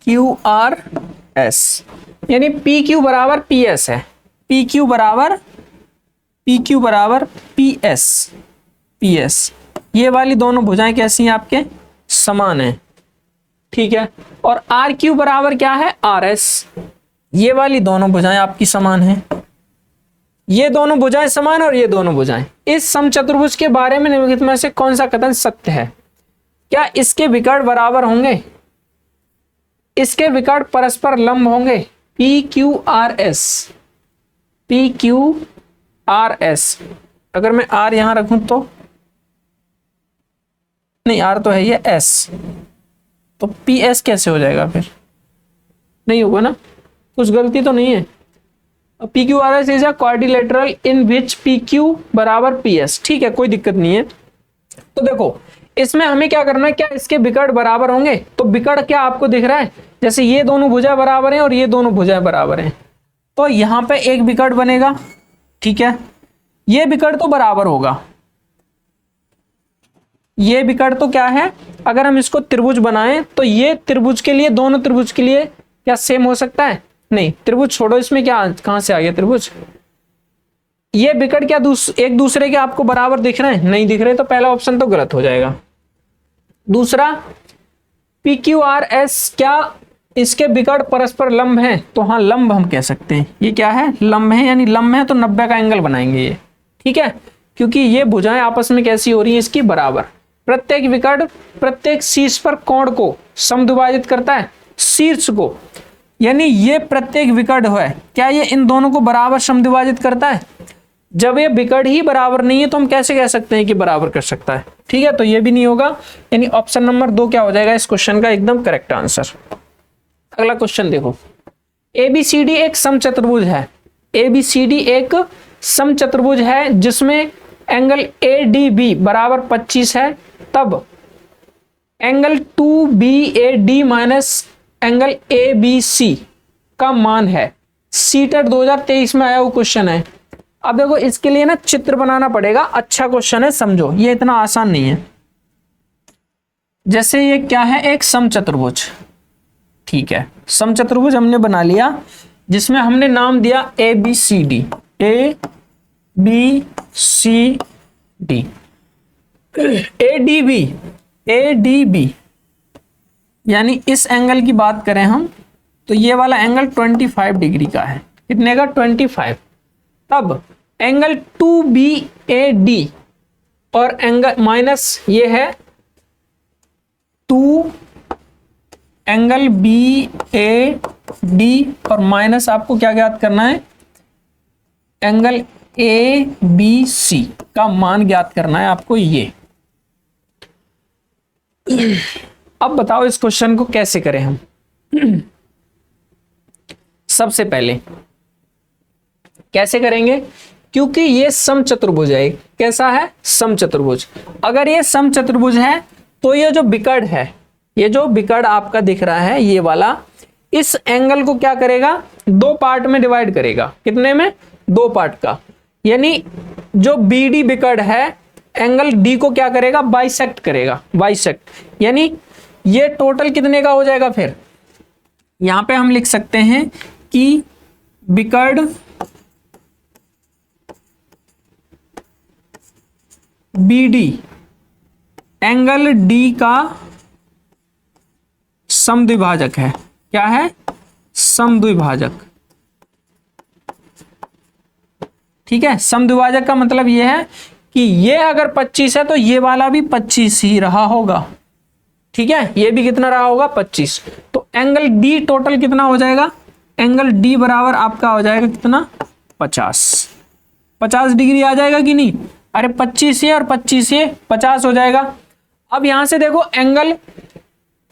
PQRS यानी PQ बराबर PS है। PQ बराबर PS। ये वाली दोनों भुजाएं कैसी हैं आपके? समान है। ठीक है, और RQ बराबर क्या है? RS। ये वाली दोनों भुजाएं आपकी समान हैं। ये दोनों भुजाएं समान और ये दोनों भुजाएं। इस समचतुर्भुज के बारे में निम्नलिखित में से कौन सा कथन सत्य है? क्या इसके विकर्ण बराबर होंगे? इसके विकर्ण परस्पर लंब होंगे? PQRS। अगर मैं R यहां रखूं तो नहीं, R तो है ये S, तो PS कैसे हो जाएगा? फिर नहीं होगा ना, कुछ गलती तो नहीं है। PQRS is a quadrilateral in which PQ बराबर PS। ठीक है, कोई दिक्कत नहीं है। तो देखो इसमें हमें क्या करना है? क्या इसके विकर्ण बराबर होंगे? तो विकर्ण क्या आपको दिख रहा है? जैसे ये दोनों भुजा बराबर हैं और ये दोनों भुजा बराबर हैं, तो यहां पे एक विकर्ण बनेगा। ठीक है, ये विकर्ण तो बराबर होगा। ये विकर्ण तो क्या है? अगर हम इसको त्रिभुज बनाएं तो ये त्रिभुज के लिए, दोनों त्रिभुज के लिए क्या सेम हो सकता है? नहीं, त्रिभुज छोड़ो, इसमें क्या कहां से आ गया त्रिभुज? ये विकर्ण क्या एक दूसरे के आपको बराबर दिख रहे हैं? नहीं दिख रहे, तो पहला ऑप्शन तो गलत हो जाएगा। दूसरा, PQRS क्या इसके विकर्ण परस्पर लंब हैं? तो हाँ, लंब हम कह सकते हैं। ये क्या है? लंब है, यानी लंब है तो 90 का एंगल बनाएंगे ये। ठीक है, क्योंकि ये भुजाएं आपस में कैसी हो रही हैं? इसकी बराबर। प्रत्येक विकर्ण प्रत्येक शीर्ष पर कोण को समद्विभाजित करता है, शीर्ष को, यानी ये प्रत्येक विकर्ण है, क्या ये इन दोनों को बराबर समद्विभाजित करता है? जब ये विकर्ण ही बराबर नहीं है तो हम कैसे कह सकते हैं कि बराबर कर सकता है? ठीक है, तो ये भी नहीं होगा, यानी ऑप्शन नंबर 2 क्या हो जाएगा इस क्वेश्चन का एकदम करेक्ट आंसर। अगला क्वेश्चन देखो। ABCD एक समचतुर्भुज है। ABCD एक समचतुर्भुज है जिसमें एंगल ADB बराबर 25 है, तब angle 2BAD minus angle ABC का मान है। सीटेट 2023 में आया वो क्वेश्चन है। अब देखो इसके लिए ना चित्र बनाना पड़ेगा। अच्छा क्वेश्चन है, समझो, ये इतना आसान नहीं है। जैसे ये क्या है? एक समचतुर्भुज। ठीक है, समचतुर्भुज हमने बना लिया जिसमें हमने नाम दिया ABCD। ABCD। ADB यानी इस एंगल की बात करें हम तो ये वाला एंगल 25 डिग्री का है। कितने का? 25। तब एंगल 2BAD और एंगल माइनस ये है एंगल बी ए डी और माइनस आपको क्या ज्ञात करना है, एंगल ए बी सी का मान ज्ञात करना है आपको ये। अब बताओ इस क्वेश्चन को कैसे करें हम। सबसे पहले कैसे करेंगे, क्योंकि ये समचतुर्भुज है। कैसा है, समचतुर्भुज। अगर ये समचतुर्भुज है तो ये जो विकर्ण है, ये जो विकर्ण आपका दिख रहा है ये वाला, इस एंगल को क्या करेगा, दो पार्ट में डिवाइड करेगा। कितने में, दो पार्ट का। यानी जो बी डी विकर्ण है, एंगल डी को क्या करेगा, बाइसेक्ट करेगा, बाइसेक्ट। यानी ये टोटल कितने का हो जाएगा, फिर यहां पे हम लिख सकते हैं कि विकर्ण बी डी एंगल डी का समद्विभाजक है। क्या है, समद्विभाजक। ठीक है, समद्विभाजक का मतलब यह है कि ये अगर 25 है तो ये वाला भी 25 ही रहा होगा। ठीक है, ये भी कितना रहा होगा, 25। तो एंगल डी टोटल कितना हो जाएगा, एंगल डी बराबर आपका हो जाएगा कितना, 50 डिग्री आ जाएगा कि नहीं। अरे 25 ये और 25 ये 50 हो जाएगा। अब यहां से देखो एंगल,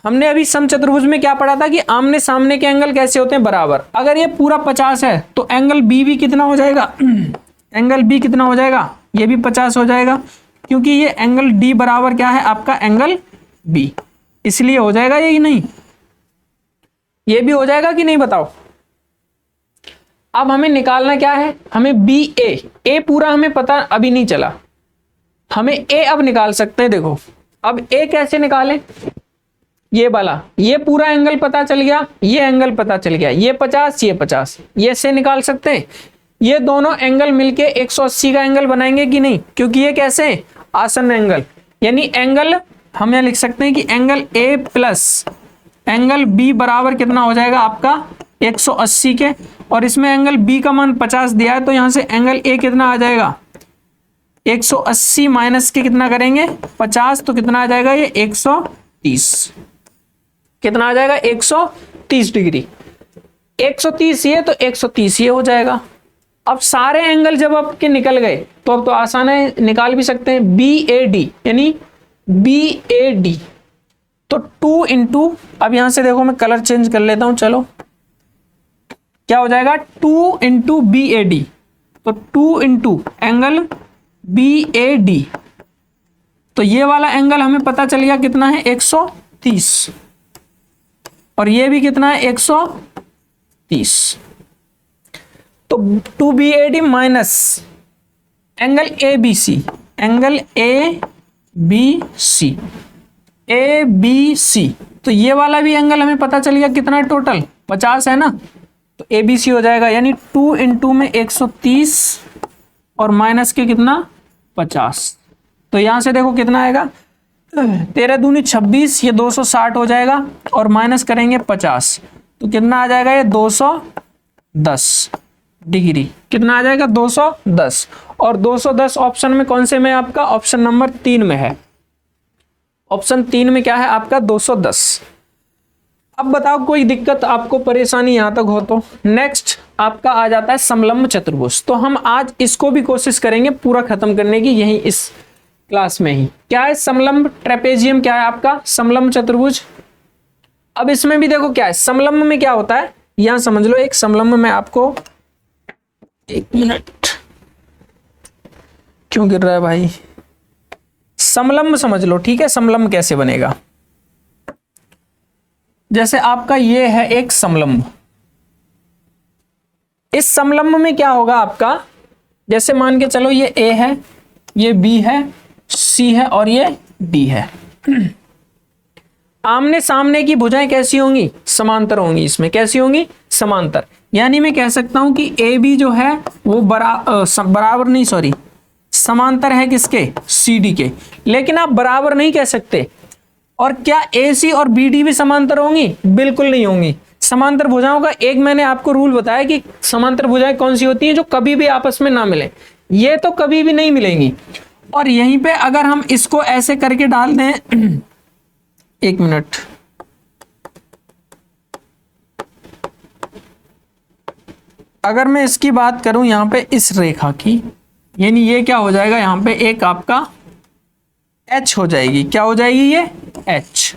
हमने अभी समचतुर्भुज में क्या पढ़ा था कि आमने सामने के एंगल कैसे होते हैं, बराबर। अगर ये पूरा 50 है तो एंगल बी भी कितना हो जाएगा, एंगल बी कितना हो जाएगा, ये भी 50 हो जाएगा, क्योंकि ये एंगल डी बराबर क्या है आपका, एंगल बी। इसलिए हो जाएगा ये कि नहीं, ये भी हो जाएगा कि नहीं, बताओ। अब हमें निकालना क्या है, हमें बी ए पूरा हमें पता अभी नहीं चला, हमें ए अब निकाल सकते हैं। देखो अब ए कैसे निकालें, ये वाला, ये पूरा एंगल पता चल गया, ये एंगल पता चल गया, ये 50 ये 50, ये से निकाल सकते हैं। ये दोनों एंगल मिलके 180 का एंगल बनाएंगे कि नहीं, क्योंकि ये कैसे, आसन्न एंगल। यानी एंगल हम यहां लिख सकते हैं कि angle A plus angle B बराबर कितना हो जाएगा आपका 180 के, और इसमें एंगल बी का मान 50 दिया है, तो यहां से एंगल ए कितना आ जाएगा, 180 माइनस के कितना करेंगे 50, तो कितना आ जाएगा ये 130। कितना आ जाएगा 130 डिग्री। 130 ये तो 130 ये हो जाएगा। अब सारे एंगल जब आपके निकल गए तो अब तो आसान है, निकाल भी सकते हैं। बी ए डी यानी बी ए डी, तो 2 इंटू, अब यहां से देखो मैं कलर चेंज कर लेता हूं, चलो क्या हो जाएगा 2 इंटू बी ए डी, तो 2 into angle B A D, तो ये वाला एंगल हमें पता चल गया कितना है 130, और ये भी कितना है 130। तो 2BAD minus angle ABC, angle ABC, ABC, तो ये वाला भी एंगल हमें पता चल गया कितना है, टोटल 50 है ना, तो ABC हो जाएगा। यानी 2 इंटू में 130 और माइनस के कितना 50, तो यहां से देखो कितना आएगा 13 दूनी 26, ये 260 हो जाएगा, और माइनस करेंगे 50, तो कितना आ जाएगा ये 210 डिग्री। कितना आ जाएगा 210, और 210 ऑप्शन में कौन से में आपका, ऑप्शन नंबर 3 में है। ऑप्शन 3 में क्या है आपका 210। अब बताओ कोई दिक्कत आपको, परेशानी यहां तक हो तो। नेक्स्ट आपका आ जाता है समलंब चतुर्भुज, तो हम आज इसको भी कोशिश करेंगे पूरा खत्म करने की यही इस क्लास में ही। क्या है समलंब ट्रेपेजियम, क्या है आपका समलंब चतुर्भुज। अब इसमें भी देखो क्या है, समलंब में क्या होता है यहां समझ लो। एक समलंब में आपको, एक मिनट क्यों गिर रहा है भाई, समलंब समझ लो, ठीक है। समलंब कैसे बनेगा, जैसे आपका ये है एक समलंब, इस समलंब में क्या होगा आपका, जैसे मान के चलो ये A है, ये B है, C है और ये D है। आमने सामने की भुजाएं कैसी होंगी, समांतर होंगी। इसमें कैसी होंगी, समांतर। यानी मैं कह सकता हूं कि AB जो है वो बराबर नहीं, सॉरी, समांतर है किसके, CD के। लेकिन आप बराबर नहीं कह सकते। और क्या AC और BD भी समांतर होंगी, बिल्कुल नहीं होंगी। समांतर भुजाओं का एक मैंने आपको रूल बताया कि समांतर भुजाएं कौन सी होती हैं, जो कभी भी आपस में ना मिले। ये तो कभी भी नहीं मिलेंगी। और यहीं पे अगर हम इसको ऐसे करके डाल दें, एक मिनट, अगर मैं इसकी बात करूं यहाँ पे इस रेखा की, यानी ये क्या हो जाएगा, यहाँ पे एक आपका h हो जाएगी। क्या हो जाएगी ये h,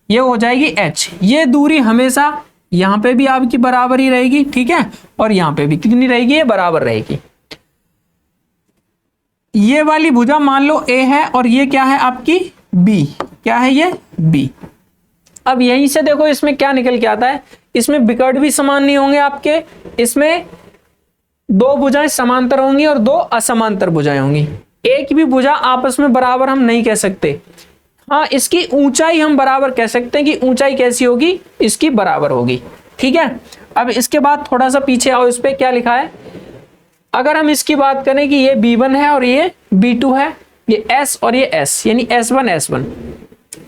ये हो जाएगी h। ये दूरी हमेशा यहाँ पे भी आपकी बराबर ही रहेगी, ठीक है, और यहाँ पे भी कितनी रहेगी, ये बराबर रहेगी। ये वाली भुजा मान लो a है और ये क्या है आपकी b, क्या है ये b। अब यहीं से देखो इसमें क्या निकल के आता है, इसमें विकर्ण भी समान नहीं होंगे आपके, इसमें दो भुजाएं समांतर होंगी और दो असमांतर भुजाएं होंगी। एक भी भुजा आपस में बराबर हम नहीं कह सकते। हाँ, इसकी ऊंचाई हम बराबर कह सकते हैं कि ऊंचाई कैसी होगी, इसकी बराबर होगी, ठीक है। अब इसके बाद थोड़ा सा पीछे आओ, इस पे क्या लिखा है। अगर हम इसकी बात करें कि ये B1 है और ये B2 है, ये S और ये S, यानी S1 S1।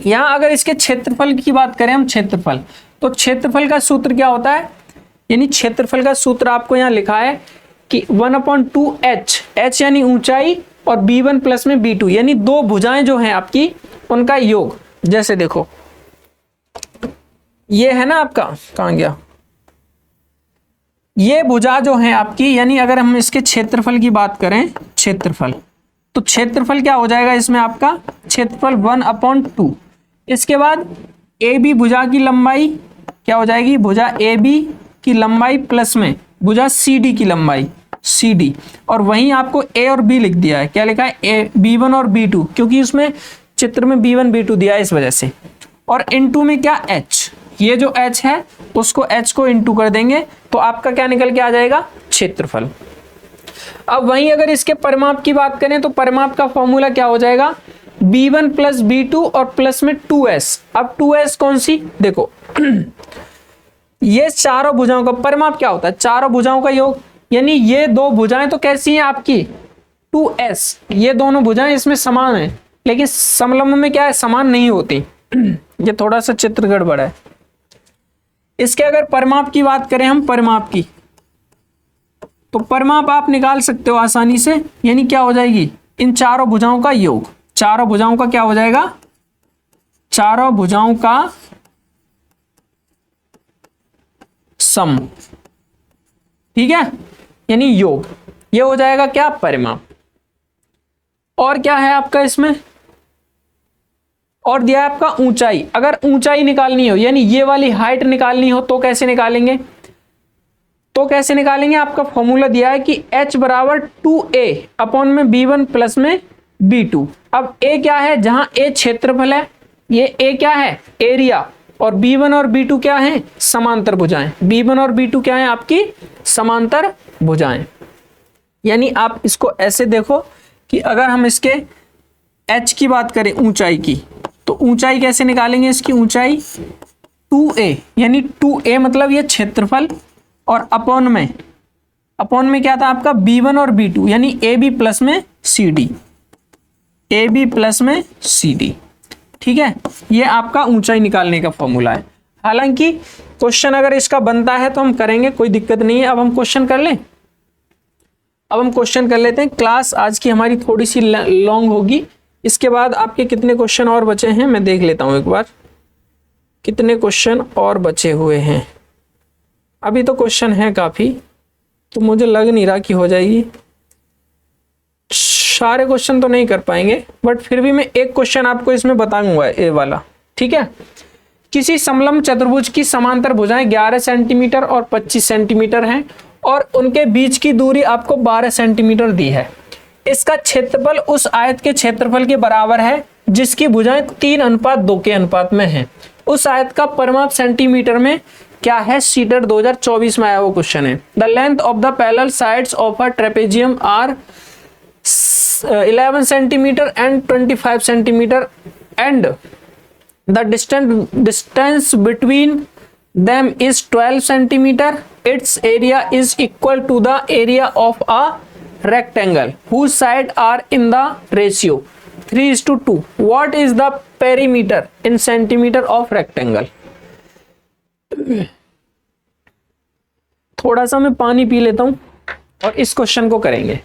यहां अगर इसके क्षेत्रफल की बात करें हम, क्षेत्रफल, तो क्षेत्रफल का सूत्र क्या होता है, यानी क्षेत्रफल का सूत्र आपको यहां लिखा है कि 1/2h, h यानी ऊंचाई और B1 प्लस में B2 यानी दो भुजाएं जो हैं आपकी उनका योग। जैसे देखो ये है ना आपका, कहां गया, ये भुजा जो है आपकी, यानी अगर हम इसके क्षेत्रफल की बात करें, क्षेत्रफल, तो क्षेत्रफल क्या हो जाएगा इसमें आपका, क्षेत्रफल 1/2। इसके बाद AB भुजा की लंबाई क्या हो जाएगी, भुजा AB की लंबाई प्लस में भुजा CD की लंबाई CD, और वहीं आपको A और B लिख दिया है। क्या लिखा है, B1 और B2, क्योंकि उसमें चित्र में B1 B2 दिया है इस वजह से। और इनटू में क्या H, ये जो H है उसको H को इनटू कर देंगे तो आपका क्या निकल के आ जाएगा, क्षेत्रफल। अब वहीं अगर इसके परिमाप की बात करें तो परिमाप का फॉर्मूला क्या हो जाएगा, B1 प्लस B2 और प्लस में 2S। अब 2S कौन सी, देखो ये चारों भुजाओं का परिमाप क्या होता है, चारों भुजाओं का योग, यानी ये दो भुजाएं तो कैसी हैं आपकी 2S, ये दोनों भुजाएं इसमें समान है, लेकिन समलंब में क्या है, समान नहीं होती। ये थोड़ा सा चित्र गड़बड़ है। इसके अगर परिमाप की बात करें हम, परिमाप की, तो परिमाप आप निकाल सकते हो आसानी से, यानी क्या हो जाएगी, इन चारों भुजाओं का योग, चारों भुजाओं का क्या हो जाएगा, चारों भुजाओं का सम, ठीक है, यानी योग, ये हो जाएगा क्या, परिमाप। और क्या है आपका इसमें, और दिया है आपका ऊंचाई। अगर ऊंचाई निकालनी हो, यानी ये वाली हाइट निकालनी हो, तो कैसे निकालेंगे, तो कैसे निकालेंगे, आपका फॉर्मूला दिया है कि h बराबर 2a अपॉन में B1 प्लस में B2। अब a क्या है, जहां a क्षेत्रफल है, ये a क्या है, एरिया, और B1 और B2 क्या है, समांतर भुजाएं। B1 और B2 क्या है आपकी, समांतर भुजाएं। यानी आप इसको ऐसे देखो कि अगर हम इसके h की बात करें, ऊंचाई की, तो ऊंचाई कैसे निकालेंगे, इसकी ऊंचाई 2a, यानी 2a मतलब ये क्षेत्रफल, और अपॉन में क्या था आपका B1 और B2, यानी AB प्लस में CD, AB प्लस में CD, ठीक है। ये आपका ऊंचाई निकालने का फॉर्मूला है। हालांकि क्वेश्चन अगर इसका बनता है तो हम करेंगे, कोई दिक्कत नहीं है। अब हम क्वेश्चन कर लें, अब हम क्वेश्चन कर लेते हैं। क्लास आज की हमारी थोड़ी सी लॉन्ग होगी, इसके बाद आपके कितने क्वेश्चन और बचे हैं मैं देख लेता हूं एक बार, कितने क्वेश्चन और बचे हुए हैं। अभी तो क्वेश्चन है काफी, तो मुझे लग नहीं रहा कि हो जाएगी, सारे क्वेश्चन तो नहीं कर पाएंगे, बट फिर भी मैं एक क्वेश्चन आपको इसमें बताऊंगा, ए वाला, ठीक है। किसी समलंब चतुर्भुज की समांतर भुजाएं 11 सेंटीमीटर और 25 सेंटीमीटर हैं और उनके बीच की दूरी आपको 12 सेंटीमीटर दी है। इसका क्षेत्रफल उस आयत के क्षेत्रफल के बराबर है जिसकी भुजाएं 3:2 के अनुपात में हैं। उस आयत का परिमाप सेंटीमीटर में क्या है, सीटर 2024 में आया वो क्वेश्चन है। The length of the parallel sides of a trapezium are 11 centimetre and 25 centimetre एंड the distance between them is 12 centimeter. Its area is equal to the area of a rectangle whose sides are in the ratio 3:2. What is the perimeter in centimeter of rectangle? थोड़ा सा मैं पानी P लेता हूं और इस question को करेंगे।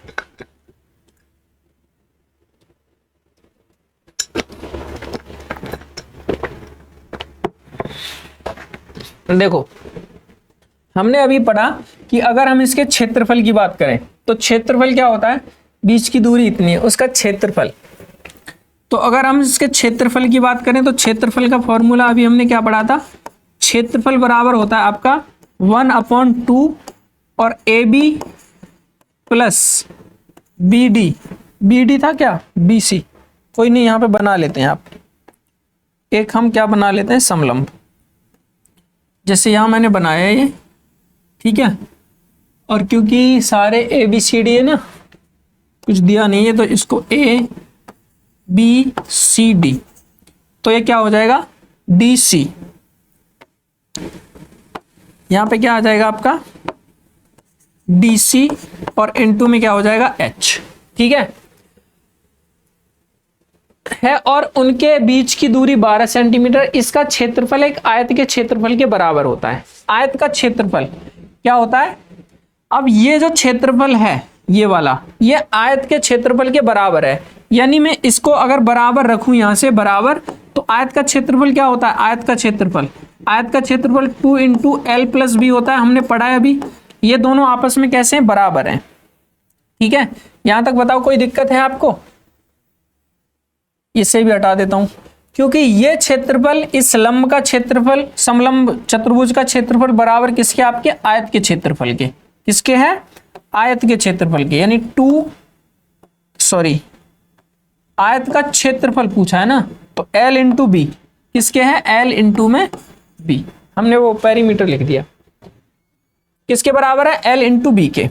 देखो, हमने अभी पढ़ा कि अगर हम इसके क्षेत्रफल की बात करें तो क्षेत्रफल क्या होता है, बीच की दूरी इतनी है, उसका क्षेत्रफल। तो अगर हम इसके क्षेत्रफल की बात करें तो क्षेत्रफल का फॉर्मूला अभी हमने क्या पढ़ा था, क्षेत्रफल बराबर होता है आपका 1/2 और AB प्लस BD, BD था क्या BC, कोई नहीं यहाँ पे बना लेते हैं आप, एक हम क्या बना लेते हैं समलंब, जैसे यहाँ मैंने बनाया है ये, ठीक है। और क्योंकि सारे ABCD है ना, कुछ दिया नहीं है, तो इसको ABCD, तो ये क्या हो जाएगा DC, यहाँ पे क्या आ जाएगा आपका DC, और इनटू में क्या हो जाएगा H, ठीक है। और उनके बीच की दूरी 12 सेंटीमीटर। इसका क्षेत्रफल एक आयत के क्षेत्रफल के बराबर होता है। आयत का क्षेत्रफल क्या होता है, अब ये जो क्षेत्रफल है ये वाला, ये आयत के क्षेत्रफल के बराबर है, यानी मैं इसको अगर बराबर रखूं यहां से बराबर, तो आयत का क्षेत्रफल क्या होता है, आयत का क्षेत्रफल 2 इंटू L प्लस B होता है, हमने पढ़ा है अभी। ये दोनों आपस में कैसे हैं, बराबर हैं, ठीक है। यहां तक बताओ कोई दिक्कत है आपको, इसे भी हटा देता हूं, क्योंकि ये क्षेत्रफल इस लंब का क्षेत्रफल, समलंब चतुर्भुज का क्षेत्रफल बराबर किसके, आपके आयत के क्षेत्रफल के, किसके है, आयत के क्षेत्रफल के, यानी आयत का क्षेत्रफल पूछा है ना, तो L इंटू बी किसके है, L इंटू में B, हमने वो पेरीमीटर लिख दिया, किसके बराबर है, L इंटू बी के।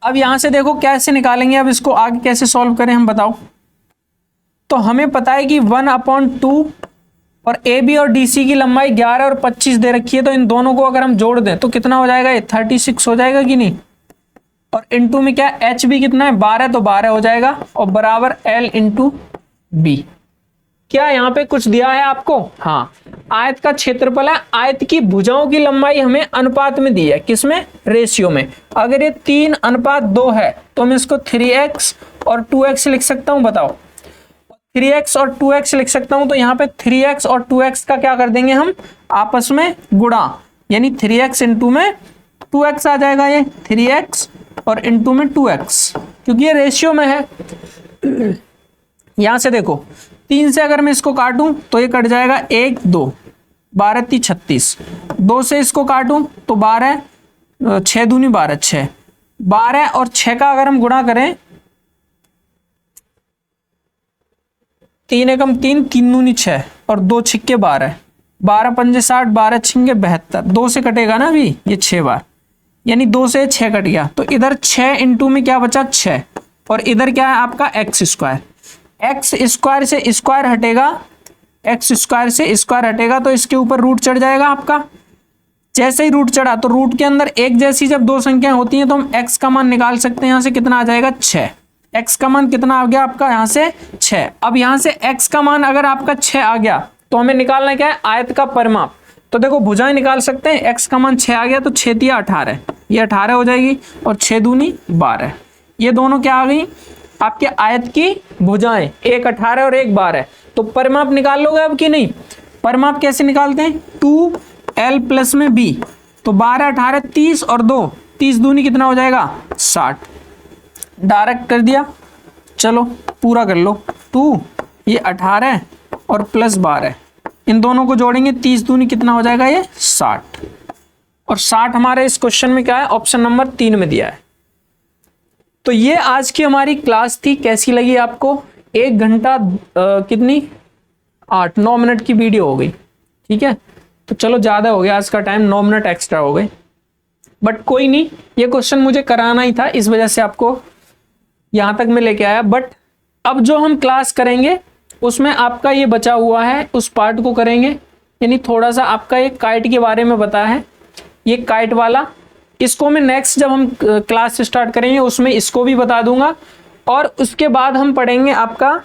अब यहां से देखो कैसे निकालेंगे, अब इसको आगे कैसे सॉल्व करें हम बताओ। तो हमें पता है कि 1/2 और AB और DC की लंबाई 11 और 25 दे रखी है, तो इन दोनों को अगर हम जोड़ दें तो कितना हो जाएगा, ये 36 हो जाएगा कि नहीं, और इनटू में क्या H भी कितना है 12, तो 12 हो जाएगा, और बराबर L इंटू बी। क्या यहाँ पे कुछ दिया है आपको, हाँ, आयत का क्षेत्रफल है, आयत की भुजाओं की लंबाई हमें अनुपात में दी है, किसमें, रेशियो में। अगर ये 3:2 है तो मैं इसको 3x और 2x लिख सकता हूं, बताओ 3x और 2x लिख सकता हूं, तो यहाँ पे 3x और 2x का क्या कर देंगे हम, आपस में गुणा, यानी 3x इंटू में 2x आ जाएगा, ये 3x और इंटू में 2x, क्योंकि ये रेशियो में है। यहां से देखो 3 से अगर मैं इसको काटूं तो ये कट जाएगा 1 2, 12 3 36, 2 से इसको काटूं तो 12 6 दूनी 12 6, 12 और 6 का अगर हम गुणा करें, 3 एकम 3, 3 दूनी 6 और 2 छिक्के 12, 12 पंजे 60, 12 छिंगे 72, 2 से कटेगा ना अभी ये 6 बार, यानी 2 से 6 कट गया, तो इधर 6 इंटू में क्या बचा 6, और इधर क्या है आपका x स्क्वायर, x स्क्वायर से स्क्वायर हटेगा, x स्क्वायर से स्क्वायर हटेगा तो इसके ऊपर रूट चढ़ जाएगा आपका। जैसे ही रूट चढ़ा तो रूट के अंदर एक जैसी जब दो संख्याएं होती हैं तो हम x का मान निकाल सकते हैं, यहाँ से कितना आ जाएगा 6, x का मान कितना आ गया आपका यहाँ से 6। अब यहाँ से x का मान अगर आपका 6 आ गया तो हमें निकालना क्या है, आयत का परिमाप। तो देखो भुजाएं निकाल सकते हैं, x का मान 6 आ गया तो 6 × 18, ये 18 हो जाएगी, और 6 दूनी 12, ये दोनों क्या आ गई आपके आयत की भुजाएं, एक 18 और एक 12। तो परिमाप निकाल लोगे अब कि नहीं, परिमाप कैसे निकालते हैं, 2L प्लस में B, तो 12 18 30 और 2, 30 दूनी कितना हो जाएगा 60, डायरेक्ट कर दिया। चलो पूरा कर लो, 2 ये 18 और प्लस 12, इन दोनों को जोड़ेंगे, 30 दूनी कितना हो जाएगा ये 60, और 60 हमारे इस क्वेश्चन में क्या है, ऑप्शन नंबर 3 में दिया है। तो ये आज की हमारी क्लास थी, कैसी लगी आपको, 1 घंटा कितनी 8-9 मिनट की वीडियो हो गई, ठीक है। तो चलो ज़्यादा हो गया आज का टाइम, 9 मिनट एक्स्ट्रा हो गए, बट कोई नहीं, ये क्वेश्चन मुझे कराना ही था, इस वजह से आपको यहाँ तक मैं लेके आया। बट अब जो हम क्लास करेंगे उसमें आपका ये बचा हुआ है, उस पार्ट को करेंगे, यानी थोड़ा सा आपका एक काइट के बारे में बताया है, ये काइट वाला, इसको मैं नेक्स्ट जब हम क्लास स्टार्ट करेंगे उसमें इसको भी बता दूंगा। और उसके बाद हम पढ़ेंगे आपका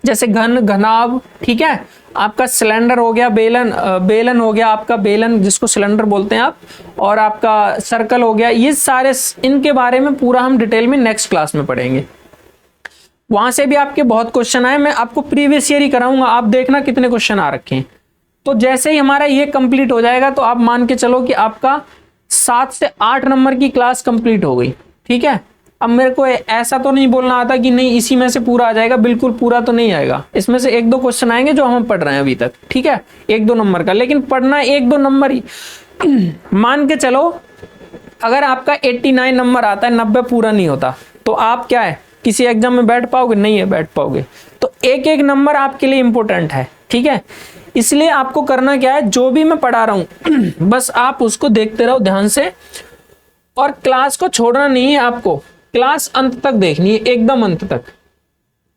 जैसे घन घनाभ, ठीक है, आपका सिलेंडर हो गया, बेलन हो गया, आपका बेलन जिसको सिलेंडर बोलते हैं आप, और आपका सर्कल हो गया, ये सारे इनके बारे में पूरा हम डिटेल में नेक्स्ट क्लास में पढ़ेंगे। वहां से भी आपके बहुत क्वेश्चन आए, मैं आपको प्रीवियस ईयर ही कराऊंगा, आप देखना कितने क्वेश्चन आ रखे हैं। तो जैसे ही हमारा ये कंप्लीट हो जाएगा तो आप मान के चलो कि आपका 7 से 8 नंबर की क्लास कंप्लीट हो गई। ठीक है, अब मेरे को ऐसा तो नहीं बोलना आता कि नहीं इसी में से पूरा आ जाएगा, बिल्कुल पूरा तो नहीं आएगा, इसमें से 1-2 क्वेश्चन आएंगे जो हम पढ़ रहे हैं अभी तक। ठीक है, 1-2 नंबर का, लेकिन पढ़ना 1-2 नंबर ही। मान के चलो अगर आपका 89 नंबर आता है, 90 पूरा नहीं होता, तो आप क्या है किसी एग्जाम में बैठ पाओगे? नहीं है बैठ पाओगे। तो एक एक नंबर आपके लिए इंपॉर्टेंट है। ठीक है, इसलिए आपको करना क्या है, जो भी मैं पढ़ा रहा हूं बस आप उसको देखते रहो ध्यान से, और क्लास को छोड़ना नहीं है आपको, क्लास अंत तक देखनी है, एकदम अंत तक,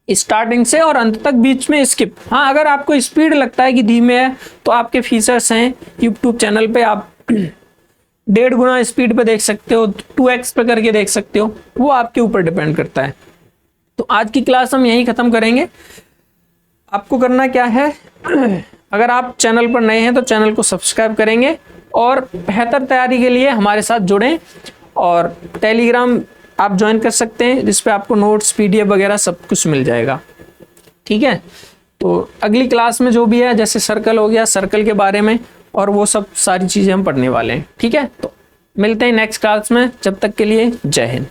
स्टार्टिंग से और अंत तक, बीच में स्किप। हाँ, अगर आपको स्पीड लगता है कि धीमे है तो आपके फीचर्स हैं यूट्यूब चैनल पे, आप 1.5 गुना स्पीड पे देख सकते हो, 2x पे करके देख सकते हो, वो आपके ऊपर डिपेंड करता है। तो आज की क्लास हम यहीं खत्म करेंगे। आपको करना क्या है, अगर आप चैनल पर नए हैं तो चैनल को सब्सक्राइब करेंगे, और बेहतर तैयारी के लिए हमारे साथ जुड़ें, और टेलीग्राम आप ज्वाइन कर सकते हैं जिस पे आपको नोट्स पीडीएफ वगैरह सब कुछ मिल जाएगा। ठीक है, तो अगली क्लास में जो भी है, जैसे सर्कल हो गया, सर्कल के बारे में और वो सब सारी चीज़ें हम पढ़ने वाले हैं। ठीक है, तो मिलते हैं नेक्स्ट क्लास में, जब तक के लिए जय हिंद।